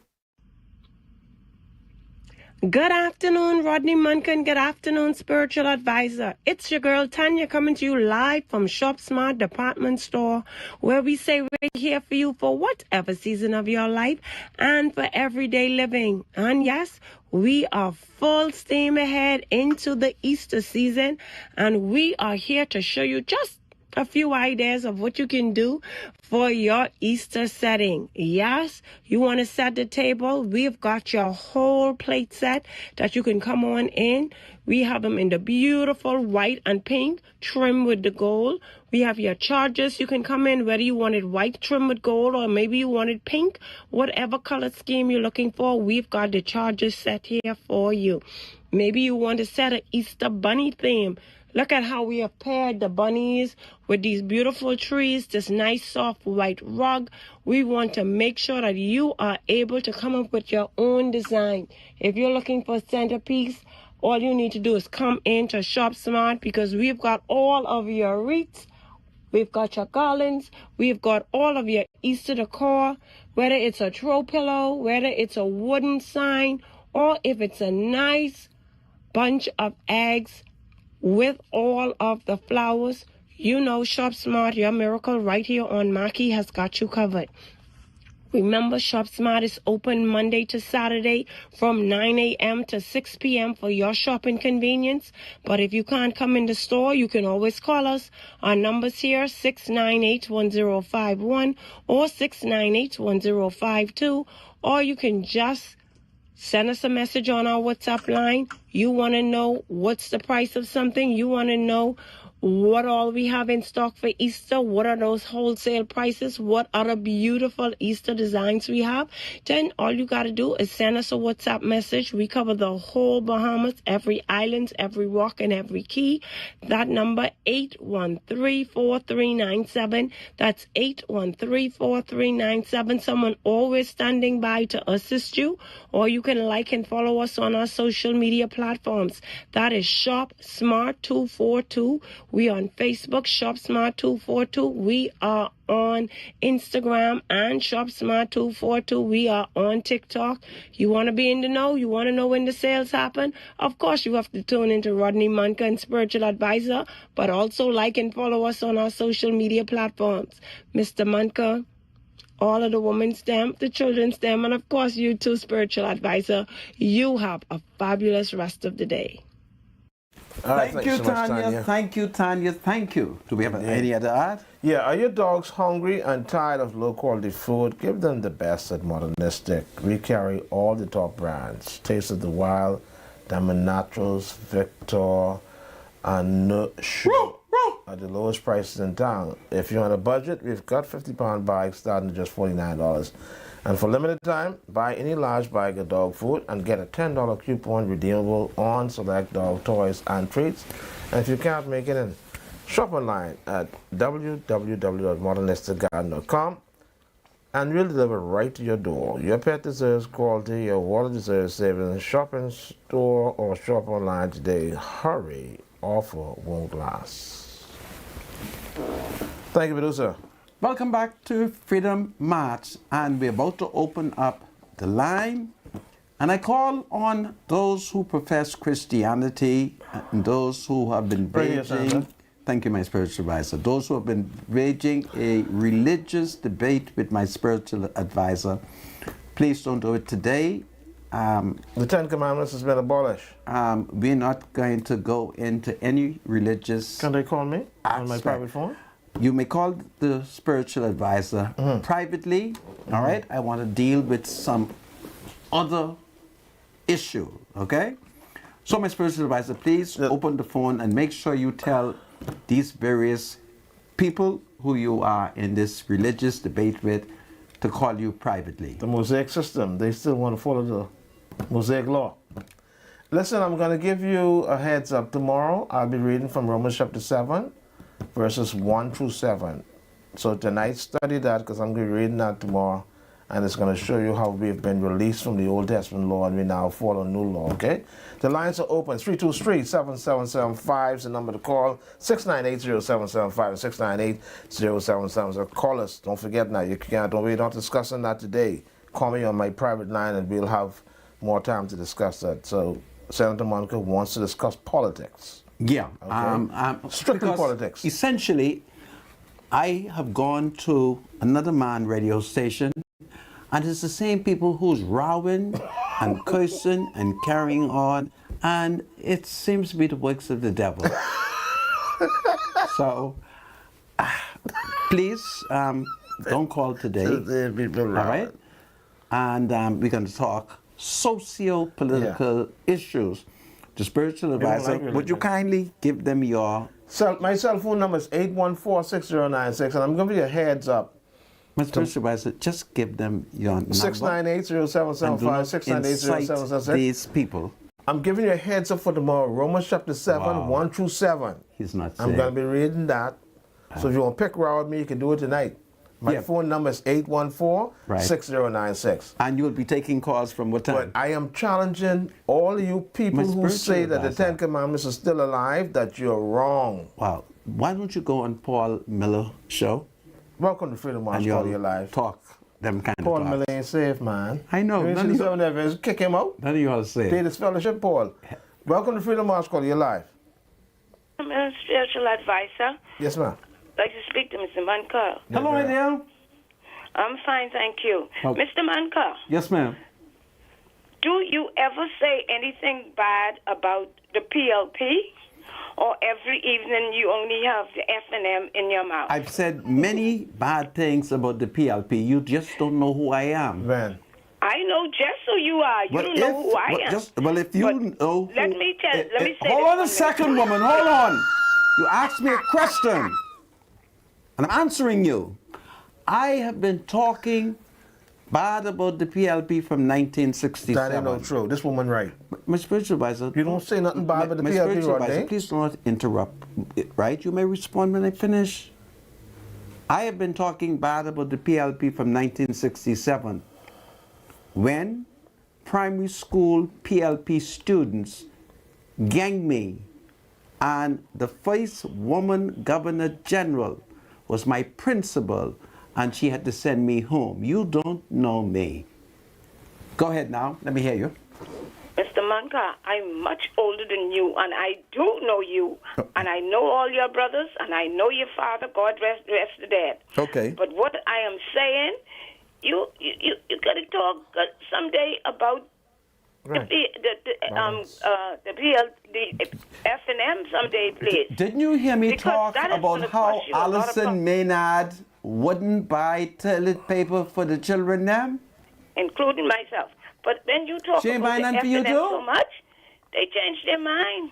Good afternoon, Rodney Munkin. Good afternoon, spiritual advisor. It's your girl Tanya coming to you live from Shop Smart Department Store, where we say we're here for you for whatever season of your life and for everyday living. And yes, we are full steam ahead into the Easter season, and we are here to show you just a few ideas of what you can do for your Easter setting. Yes, you want to set the table. We've got your whole plate set that you can come on in. We have them in the beautiful white and pink trim with the gold. We have your chargers. You can come in whether you wanted white trim with gold or maybe you wanted pink. Whatever color scheme you're looking for, we've got the chargers set here for you. Maybe you want to set an Easter bunny theme. Look at how we have paired the bunnies with these beautiful trees, this nice soft white rug. We want to make sure that you are able to come up with your own design. If you're looking for a centerpiece, all you need to do is come in to Shop Smart because we've got all of your wreaths. We've got your garlands. We've got all of your Easter decor, whether it's a throw pillow, whether it's a wooden sign, or if it's a nice bunch of eggs with all of the flowers. You know, Shop Smart, your miracle right here on Mackey has got you covered. Remember, Shop Smart is open Monday to Saturday from 9 a.m. to 6 p.m. for your shopping convenience. But if you can't come in the store, you can always call us. Our number's here, 698-1051 or 698-1052. Or you can just send us a message on our WhatsApp line. You want to know what's the price of something. You want to know what all we have in stock for Easter. What are those wholesale prices? What are the beautiful Easter designs we have? Then all you got to do is send us a WhatsApp message. We cover the whole Bahamas, every island, every rock, and every key. That number, 813-4397. That's 813-4397. Someone always standing by to assist you. Or you can like and follow us on our social media platforms. That is Shop Smart 242. We are on Facebook, Shop Smart 242. We are on Instagram and Shop Smart 242. We are on TikTok. You want to be in the know? You want to know when the sales happen? Of course, you have to tune into Rodney Munker and Spiritual Advisor, but also like and follow us on our social media platforms. Mr. Munker, all of the women's them, the children's them, and of course you too, Spiritual Advisor. You have a fabulous rest of the day. Thank you, Tanya. Thank you, Tanya. Thank you. Do we have any other ad? Yeah, are your dogs hungry and tired of low-quality food? Give them the best at Modernistic. We carry all the top brands. Taste of the Wild, Diamond Naturals, Victor, and at the lowest prices in town. If you're on a budget, we've got 50-pound bags starting at just $49. And for limited time, buy any large bag of dog food and get a $10 coupon redeemable on select dog toys and treats. And if you can't make it in, shop online at www.modernisticgarden.com and we'll deliver right to your door. Your pet deserves quality, your wallet deserves savings. Shop in store or shop online today. Hurry, offer won't last. Thank you, producer. Welcome back to Freedom March, and we're about to open up the line. And I call on those who profess Christianity and those who have been waging, thank you, my spiritual advisor, those who have been waging a religious debate with my spiritual advisor. Please don't do it today. The Ten Commandments has been abolished. We're not going to go into any religious. Can they call me on my private phone? You may call the spiritual advisor privately. All right, I want to deal with some other issue. Okay, so my spiritual advisor, please open the phone and make sure you tell these various people who you are in this religious debate with to call you privately. The Mosaic system, they still want to follow the Mosaic law. Listen, I'm going to give you a heads up tomorrow. I'll be reading from Romans chapter 7, verses 1 through 7. So tonight, study that because I'm going to be reading that tomorrow. And it's going to show you how we've been released from the Old Testament law and we now follow new law, okay? The lines are open. 323-7775 is the number to call. 698-0775 698-0777. So call us. Don't forget now. We're not discussing that today. Call me on my private line and we'll have more time to discuss that. So Senator Monica wants to discuss politics. Yeah. Okay? Strictly politics. Essentially, I have gone to another man radio station, and it's the same people who's rowing and cursing and carrying on, and it seems to be the works of the devil. So, please, don't call today, all right? And we're going to talk socio-political issues. The spiritual advisor, would you kindly give them your... My cell phone number is 814-6096, and I'm giving you a heads up. Mr. Spiritual advisor, just give them your number. 698-0775, 698-0776. These people. I'm giving you a heads up for tomorrow. Romans chapter 7, 1 through 7. He's not I'm going to be reading that. So if you want to pick around with me, you can do it tonight. My phone number is 814-6096. And you'll be taking calls from what time? But I am challenging all of you people who say that the Ten Commandments are still alive, that you're wrong. Wow. Why don't you go on Paul Miller's show? Welcome to Freedom March, Call Your Life. Talk them kind Paul of talk. Miller ain't safe, man. I know. None of you kick him out. None of you all say. Pay this fellowship, Paul. Welcome to Freedom March, Call Your Life. I'm a spiritual advisor. Yes, ma'am. I'd like to speak to Mr. Manka. Hello, my dear. I'm fine, thank you. Mr. Manka. Yes, ma'am. Do you ever say anything bad about the PLP? Or every evening you only have the F&M in your mouth? I've said many bad things about the PLP. You just don't know who I am. Man. I know just who you are. You don't know who I am. If you know who... Let me say hold on a second, woman. Hold on. You asked me a question. And I'm answering you. I have been talking bad about the PLP from 1967. That ain't no true. This woman right. My spiritual advisor... You don't say nothing bad about the PLP, Rodney. Please do not interrupt, right? You may respond when I finish. I have been talking bad about the PLP from 1967, when primary school PLP students ganged me, and the first woman governor general was my principal, and she had to send me home. You don't know me. Go ahead now. Let me hear you. Mr. Manka, I'm much older than you, and I do know you, and I know all your brothers, and I know your father. God rest the dead. Okay. But what I am saying, you got to talk someday about the F&M someday, please. Didn't you hear me talk about how Alison Maynard wouldn't buy toilet paper for the children now? Including myself. But when you talk about the F&M so much, they change their mind.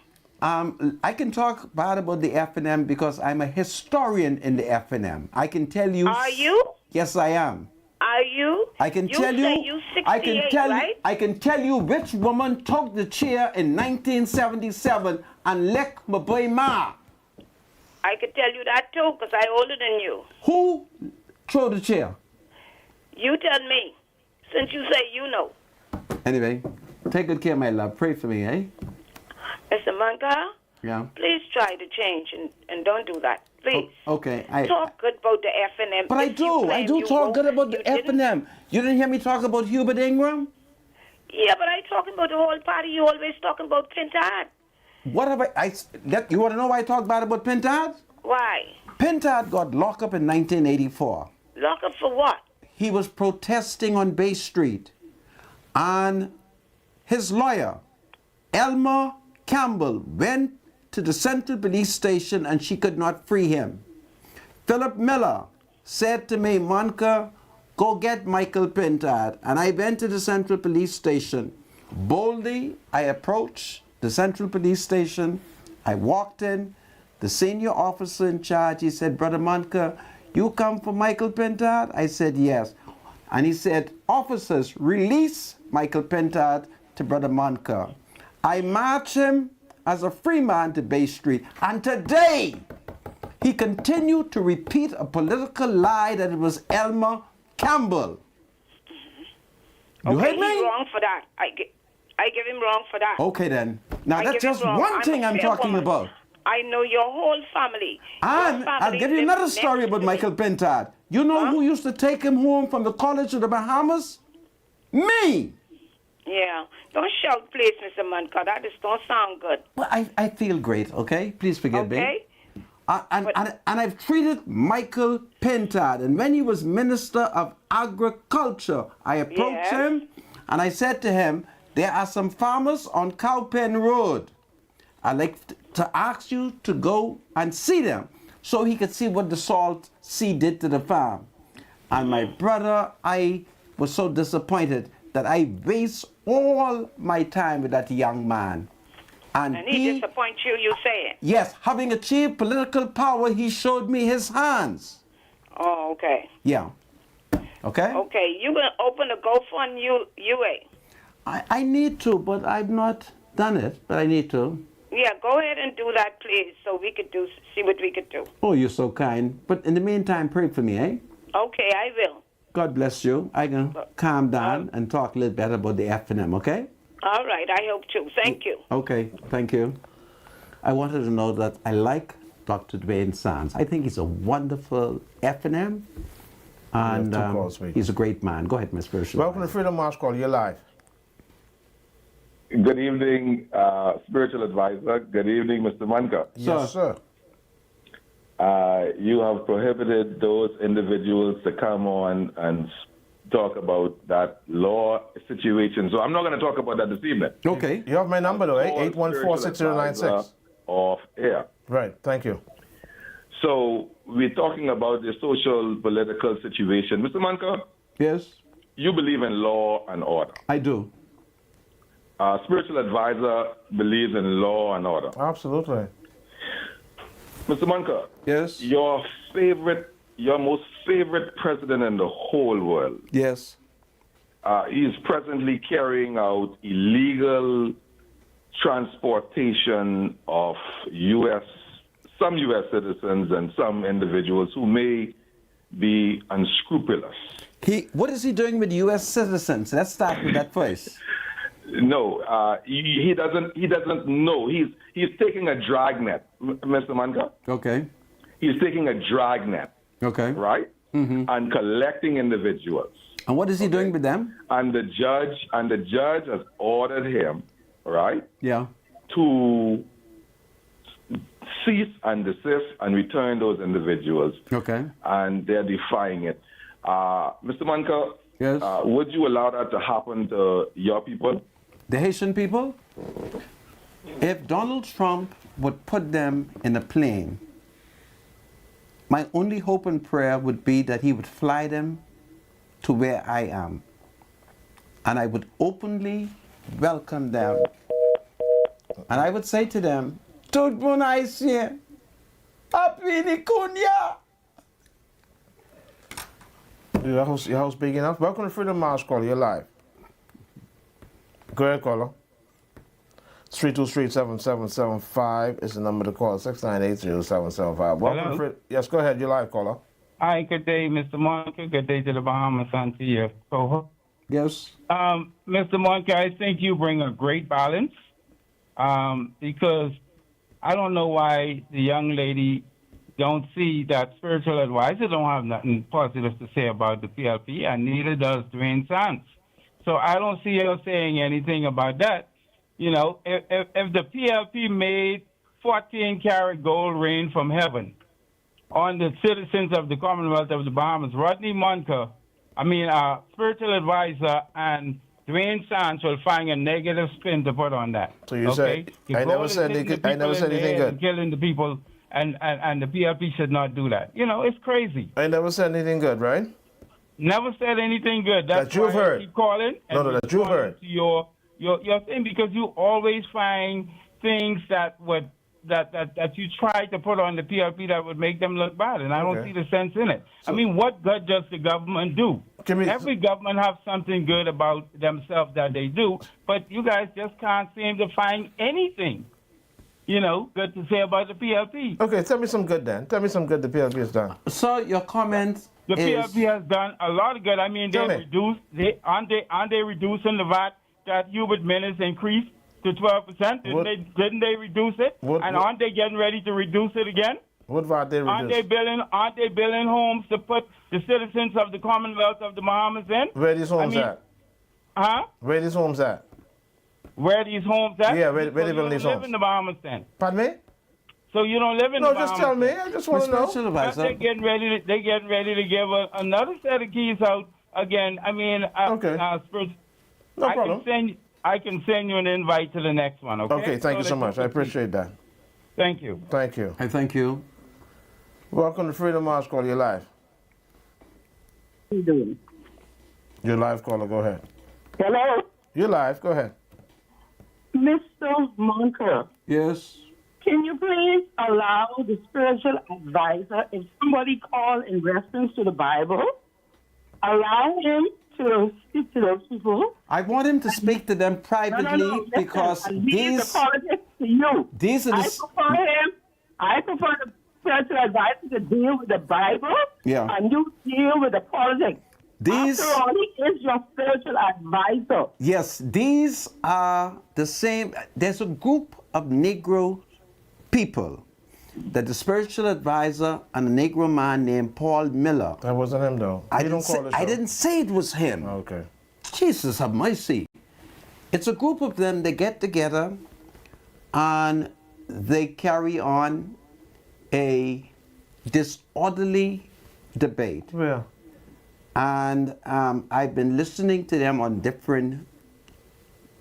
I can talk bad about the F&M because I'm a historian in the F&M. I can tell you... Are you? Yes, I am. Are you? I can tell you... You 68, right? I can tell you which woman took the chair in 1977 and licked my boy Ma. I could tell you that too, because I'm older than you. Who threw the chair? You tell me, since you say you know. Anyway, take good care, my love. Pray for me, eh? Mr. Manka? Yeah? Please try to change and don't do that. Please. Okay. Talk good about the F&M. But I do talk good about the F&M. You didn't hear me talk about Hubert Ingram? Yeah, but I talking about the whole party. You always talking about Pintard. What have you want to know why I talk bad about Pintard? Why? Pintard got locked up in 1984. Locked up for what? He was protesting on Bay Street. And his lawyer, Elmer Campbell, went to the Central Police Station and she could not free him. Philip Miller said to me, Monica, go get Michael Pintard. And I went to the Central Police Station. Boldly, I approached the Central Police Station. I walked in. The senior officer in charge, he said, Brother Monica, you come for Michael Pintard? I said, yes. And he said, officers, release Michael Pintard to Brother Monica. I marched him as a free man to Bay Street. And today, he continued to repeat a political lie that it was Elmer Campbell. You heard me? He's wrong for that. I give him wrong for that. Okay then. Now I that's give him just wrong. one thing a I'm fair talking woman. about. I know your whole family. And Your I'll family give you lives another story next about to Michael me. Pentard. You know who used to take him home from the college to the Bahamas? Me. Yeah. Don't shout, please, Mr. Manka. That don't sound good. Well, I feel great, okay? Please forgive me. Okay? And I've treated Michael Pentard, and when he was Minister of Agriculture, I approached him and I said to him, there are some farmers on Cowpen Road. I'd like to ask you to go and see them so he could see what the salt sea did to the farm. And my brother, I was so disappointed that I waste all my time with that young man. And he disappoints you, you say it? Yes, having achieved political power, he showed me his hands. Oh, okay. Yeah. Okay? Okay, you going to open a GoFund UA? I need to, but I've not done it, but I need to. Yeah, go ahead and do that, please, so we could see what we could do. Oh, you're so kind. But in the meantime, pray for me, eh? Okay, I will. God bless you. I can calm down and talk a little better about the F&M, okay? All right, I hope too. Thank you. Okay, thank you. I wanted to know that I like Dr. Dwayne Sands. I think he's a wonderful F&M, and he's a great man. Go ahead, Miss Spiritual. Welcome to Freedom March Call. You're live. Good evening, Spiritual Advisor. Good evening, Mr. Manka. Yes, sir. You have prohibited those individuals to come on and talk about that law situation. So I'm not going to talk about that this evening. Okay. You have my number, though, eh? 814-6096. Off air. Right. Thank you. So we're talking about the social political situation. Mr. Manka? Yes? You believe in law and order. I do. Spiritual Advisor believes in law and order. Absolutely. Mr. Manka? Yes? Your most favorite president in the whole world. Yes. He is presently carrying out illegal transportation of some U.S. citizens and some individuals who may be unscrupulous. What is he doing with U.S. citizens? Let's start with that first. No, he doesn't know. He's taking a dragnet, Mr. Manka. Okay. He's taking a dragnet. Okay. Right? Mm-hmm. And collecting individuals. And what is he doing with them? And the judge has ordered him, right? Yeah. To cease and desist and return those individuals. Okay. And they're defying it. Mr. Manka, yes. Would you allow that to happen to your people? The Haitian people? If Donald Trump would put them in a plane, my only hope and prayer would be that he would fly them to where I am. And I would openly welcome them. And I would say to them, Tout mon haïtien, apini kunya. Your house big enough? Welcome to Freedom March Call. You're live. Go ahead, caller. 323-7775 is the number to call. 698-0775. Welcome to Freedom. Yes, go ahead. You're live, caller. Hi, good day, Mr. Monka. Good day to the Bahamas and to your co-host. Yes. Mr. Monka, I think you bring a great balance because I don't know why the young lady don't see that spiritual advisor don't have nothing positive to say about the PLP, and neither does Dwayne Sands. So I don't see her saying anything about that. You know, if the PLP made 14-karat gold rain from heaven on the citizens of the Commonwealth of the Bahamas, Rodney Monka, spiritual advisor, and Dwayne Sands will find a negative spin to put on that. So you say, I never said anything good. Killing the people, and the PLP should not do that. You know, it's crazy. I never said anything good, right? Never said anything good. That's that you've why heard. I keep calling. That you've heard. To your thing, because you always find things that you try to put on the PLP that would make them look bad, and I don't see the sense in it. So, what good does the government do? Every government have something good about themselves that they do, but you guys just can't seem to find anything. good to say about the PLP. Okay, tell me some good then. Tell me some good the PLP has done. So your comment The is... PLP has done a lot of good. I mean, Tell me. aren't they reducing the VAT that Hubert Minnis increased to 12%? Didn't they reduce it? Aren't they getting ready to reduce it again? What VAT they reduce? Aren't they building homes to put the citizens of the Commonwealth of the Bahamas in? Where these homes at? Huh? Where these homes at? Where these homes at? Yeah, where they building these You live homes? in the Bahamas then. Pardon me? So you don't live in the No, Bahamas? just tell me. I just want to know. They're getting ready to give another set of keys out again. I mean, Okay. No problem. I can send you an invite to the next one. Okay. Okay, thank you so much. I appreciate that. Thank you. Thank you. I thank you. Welcome to Freedom March Call. You're live. How you doing? You're live, caller. Go ahead. Hello? You're live. Go ahead. Mr. Monker, Yes. can you please allow the spiritual advisor, if somebody call in reference to the Bible, allow him to speak to those people? I want him to speak to them privately listen, because and leave these... the politics to you. These are the... I prefer the spiritual advisor to deal with the Bible, Yeah. and you deal with the politics. These... After all, he is your spiritual advisor. Yes, these are the same. There's a group of Negro people that the spiritual advisor and a Negro man named Paul Miller. That wasn't him, though. I didn't say it was him. Okay. Jesus have mercy. It's a group of them. They get together and they carry on a disorderly debate. Yeah. And I've been listening to them on different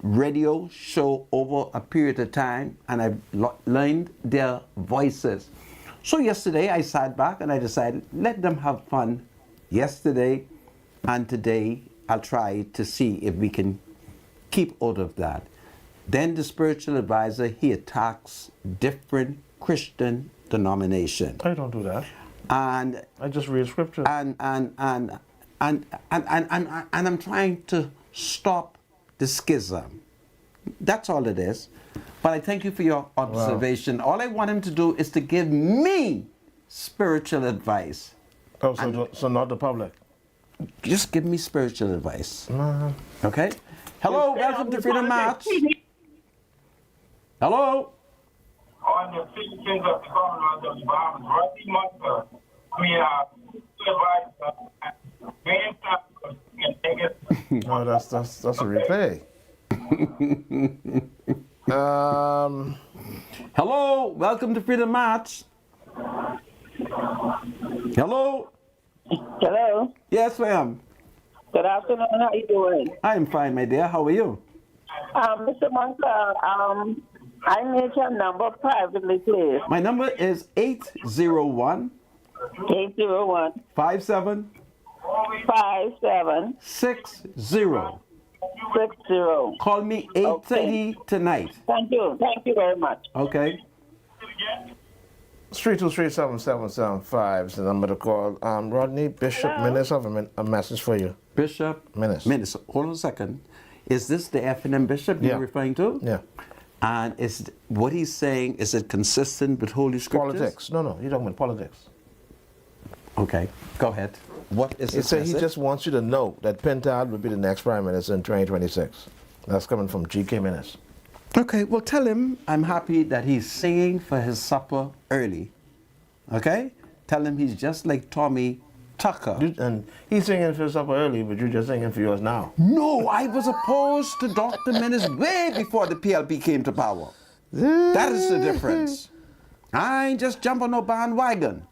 radio show over a period of time, and I've learned their voices. So yesterday I sat back and I decided, let them have fun yesterday, and today I'll try to see if we can keep out of that. Then the spiritual advisor, he attacks different Christian denominations. I don't do that. And I just read scripture. And I'm trying to stop the schism. That's all it is. But I thank you for your observation. All I want him to do is to give me spiritual advice. Oh, so not the public? Just give me spiritual advice. Okay? Hello, welcome to Freedom March. Hello? On the citizens of the Commonwealth of the Bahamas, Rodney Munker, Oh, that's a replay. Hello, welcome to Freedom March. Hello? Hello? Yes, ma'am. Good afternoon. How you doing? I'm fine, my dear. How are you? Mr. Monker, I need your number privately, please. My number is 801 57 60. Call me 8:30 tonight. Thank you. Thank you very much. Okay. 323-7775 is the number to call. Rodney, Bishop Minnis, I have a message for you. Bishop Minnis. Hold on a second. Is this the F&M Bishop you're referring to? Yeah. And is what he's saying, is it consistent with Holy Scriptures? Politics. No, you're talking about politics. Okay, go ahead. What is He his said he message? just wants you to know that Pintard will be the next prime minister in 2026. That's coming from G.K. Minnis. Okay, well, tell him I'm happy that he's singing for his supper early. Okay? Tell him he's just like Tommy Tucker. And he's singing for his supper early, but you're just singing for yours now. No, I was opposed to Dr. Minnis way before the PLP came to power. That is the difference. I ain't just jumping no bandwagon.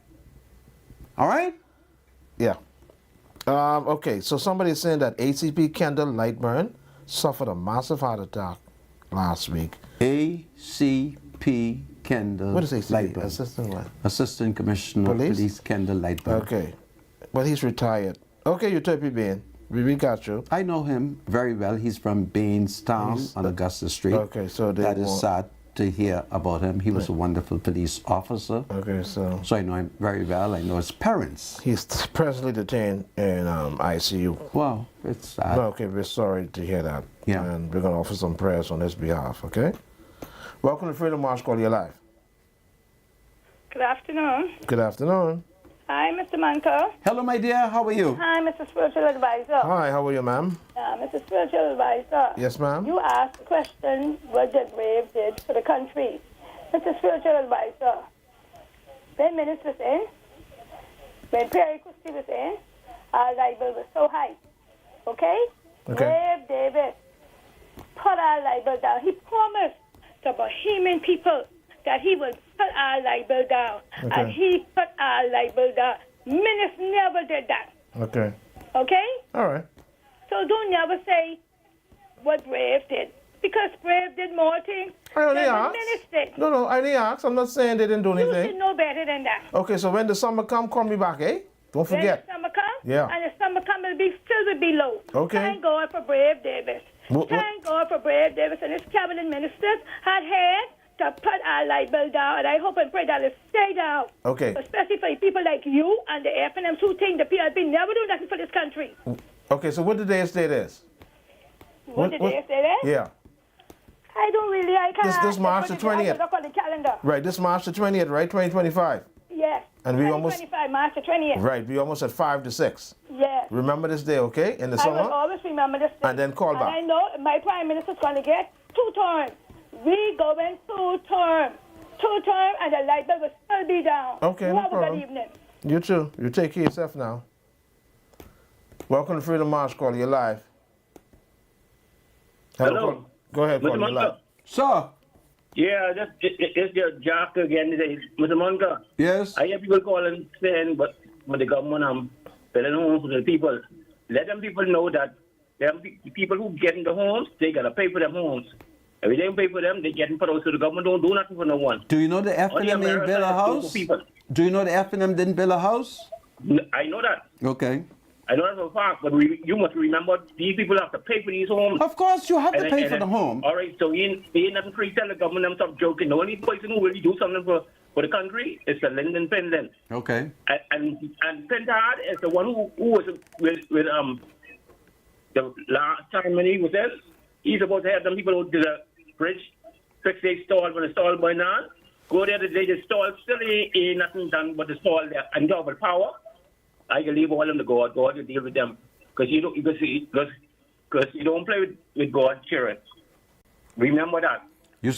All right? Yeah. Okay, so somebody's saying that ACP Kendall Lightburn suffered a massive heart attack last week. ACP Kendall What is ACP? Lightburn. Assistant what? Assistant Commissioner of Police Kendall Lightburn. Okay. Well, he's retired. Okay, you Turpy Bain. We got you. I know him very well. He's from Bainstown on Augusta Street. Okay, so that is sad to hear about him. He was a wonderful police officer. Okay, so I know him very well. I know his parents. He's presently detained in ICU. Wow, it's sad. Okay, we're sorry to hear that. Yeah. And we're going to offer some prayers on his behalf, okay? Welcome to Freedom March. Call your live. Good afternoon. Good afternoon. Hi, Mr. Manco. Hello, my dear. How are you? Hi, Mr. Spiritual Advisor. Hi, how are you, ma'am? Mr. Spiritual Advisor. Yes, ma'am. You asked the question what the brave did for the country. Mr. Spiritual Advisor, when ministers in, when Perry Christie was in, our libel was so high. Okay? Brave David put our libel down. He promised the Bohemian people that he would put our libel down. Okay. And he put our libel down. Ministers never did that. Okay. Okay? All right. So don't never say what Brave did. Because Brave did more things I only than the asked. ministers did. No, I only asked. I'm not saying they didn't do You anything. should know better than that. Okay, so when the summer come, call me back, eh? Don't forget. When the summer comes, Yeah. and the summer comes, it'll be still will be low. Okay. Thank God for Brave Davis. Thank God for Brave Davis and his cabinet ministers had to put our light bill down, and I hope and pray that it'll stay down. Okay. Especially for people like you and the FNMs who think the PLP never do nothing for this country. Okay, so what today's date is? What did they say there? Yeah. I don't really, I can't. This March the 20th. Look on the calendar. Right, this March the 20th, right? 2025. Yes. And we almost 2025, March the 20th. right. We almost at 5 to 6. Yes. Remember this day, okay? In the I will summer, always remember this thing. and then call And back. I know my prime minister's going to get 2 terms. We going 2 terms. 2 terms, and the light bill will still be down. Okay, You no have a problem. good evening. You too. You take care of yourself now. Welcome to Freedom March. Call you live. Hello. Go ahead, call you live. Sir. Yeah, it's your Jack again today, Mr. Monka. Yes. I hear people calling saying, but the government building homes for the people. Let them people know that them people who get in the homes, they gotta pay for them homes. If they don't pay for them, they getting put out. So the government don't do nothing for no one. Do you know the FNM didn't build a house? Do you know the FNM didn't build a house? I know that. Okay. I know that for a fact, but you must remember these people have to pay for these homes. Of course, you have to pay for the home. All right, so he ain't nothing free. Tell the government them stop joking. The only person who really do something for the country is the Lyndon Finland. Okay. And Pentard is the one who was with the last time when he was there. He's supposed to have them people who did the bridge, fix their stall when the stall going on. Go there today, the stall still ain't nothing done but the stall there and double power. I can leave all of them to God. God will deal with them because you don't play with God, children. Remember that. You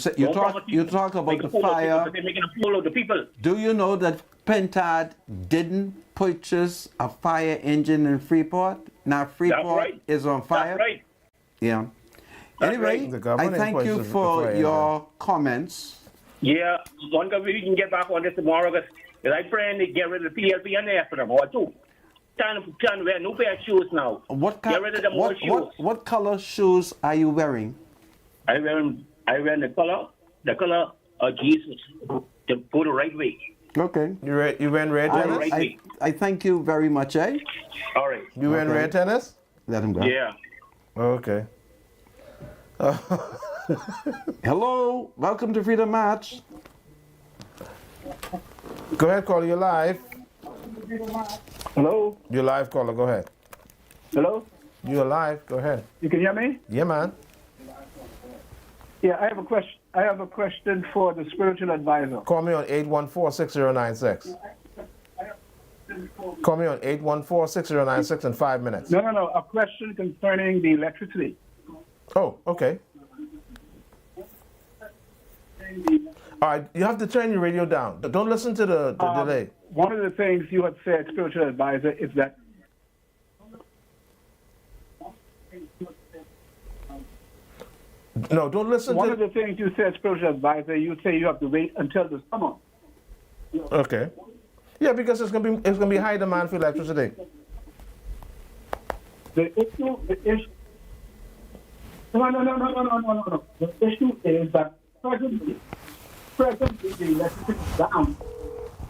talk about the fire. They're making a fool of the people. Do you know that Pentard didn't purchase a fire engine in Freeport? Now Freeport is on fire. That's right. Yeah. Anyway, I thank you for your comments. Yeah, one guy we can get back on this tomorrow because I pray they get rid of the PLP and the FNM or two. Time to wear new pair of shoes now. Get rid of them old shoes. What color shoes are you wearing? I wear the color of Jesus to go the right way. Okay. You wearing red tennis? I thank you very much, eh? All right. You wearing red tennis? Let him go. Yeah. Okay. Hello, welcome to Freedom March. Go ahead, caller, you're live. Hello? You're live, caller, go ahead. Hello? You're live, go ahead. You can hear me? Yeah, man. Yeah, I have a question. I have a question for the spiritual advisor. Call me on 814-6096. Call me on 814-6096 in 5 minutes. No. A question concerning the electricity. Oh, okay. All right, you have to turn your radio down. Don't listen to the delay. One of the things you had said, spiritual advisor, is that no, don't listen one of the things you said, spiritual advisor, you say you have to wait until the summer. Okay. Yeah, because it's gonna be high demand for electricity. The issue. No. The issue is that presently the electricity is down,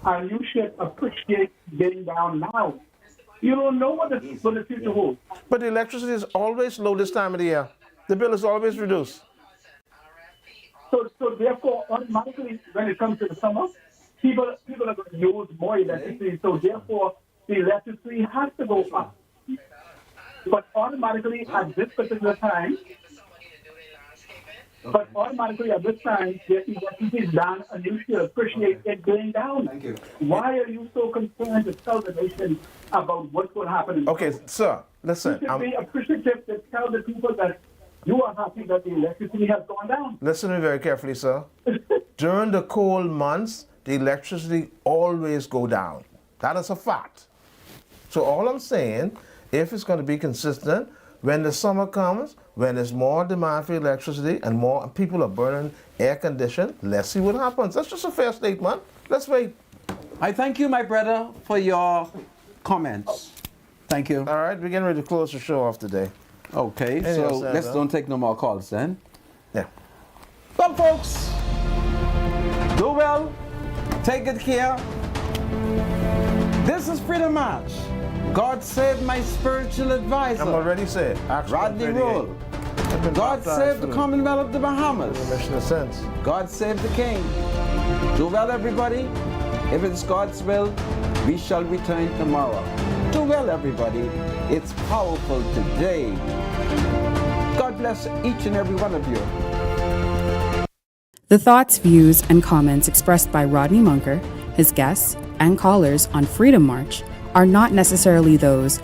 and you should appreciate getting down now. You don't know what the future holds. But the electricity is always low this time of the year. The bill is always reduced. So therefore, automatically, when it comes to the summer, people are going to use more electricity. So therefore, the electricity has to go up. But automatically, at this particular time, But automatically at this time, the electricity is down, and you should appreciate it going down. Thank you. Why are you so concerned to tell the nation about what's going to happen? In Okay, sir, listen. You should be appreciative to tell the people that you are happy that the electricity has gone down. Listen to me very carefully, sir. During the cold months, the electricity always go down. That is a fact. So all I'm saying, if it's going to be consistent, when the summer comes, when there's more demand for electricity and more people are burning air conditioned, let's see what happens. That's just a fair statement. Let's wait. I thank you, my brother, for your comments. Thank you. All right, we're getting ready to close the show off today. Okay, Anything so else, let's Sandra? don't take no more calls then. Yeah. Well, folks, do well, take good care. This is Freedom March. God save my spiritual advisor. I'm already said. Rodney Roll. God save the Commonwealth of the Bahamas. Mission of sense. God save the King. Do well, everybody. If it's God's will, we shall return tomorrow. Do well, everybody. It's powerful today. God bless each and every one of you. The thoughts, views, and comments expressed by Rodney Munker, his guests, and callers on Freedom March are not necessarily those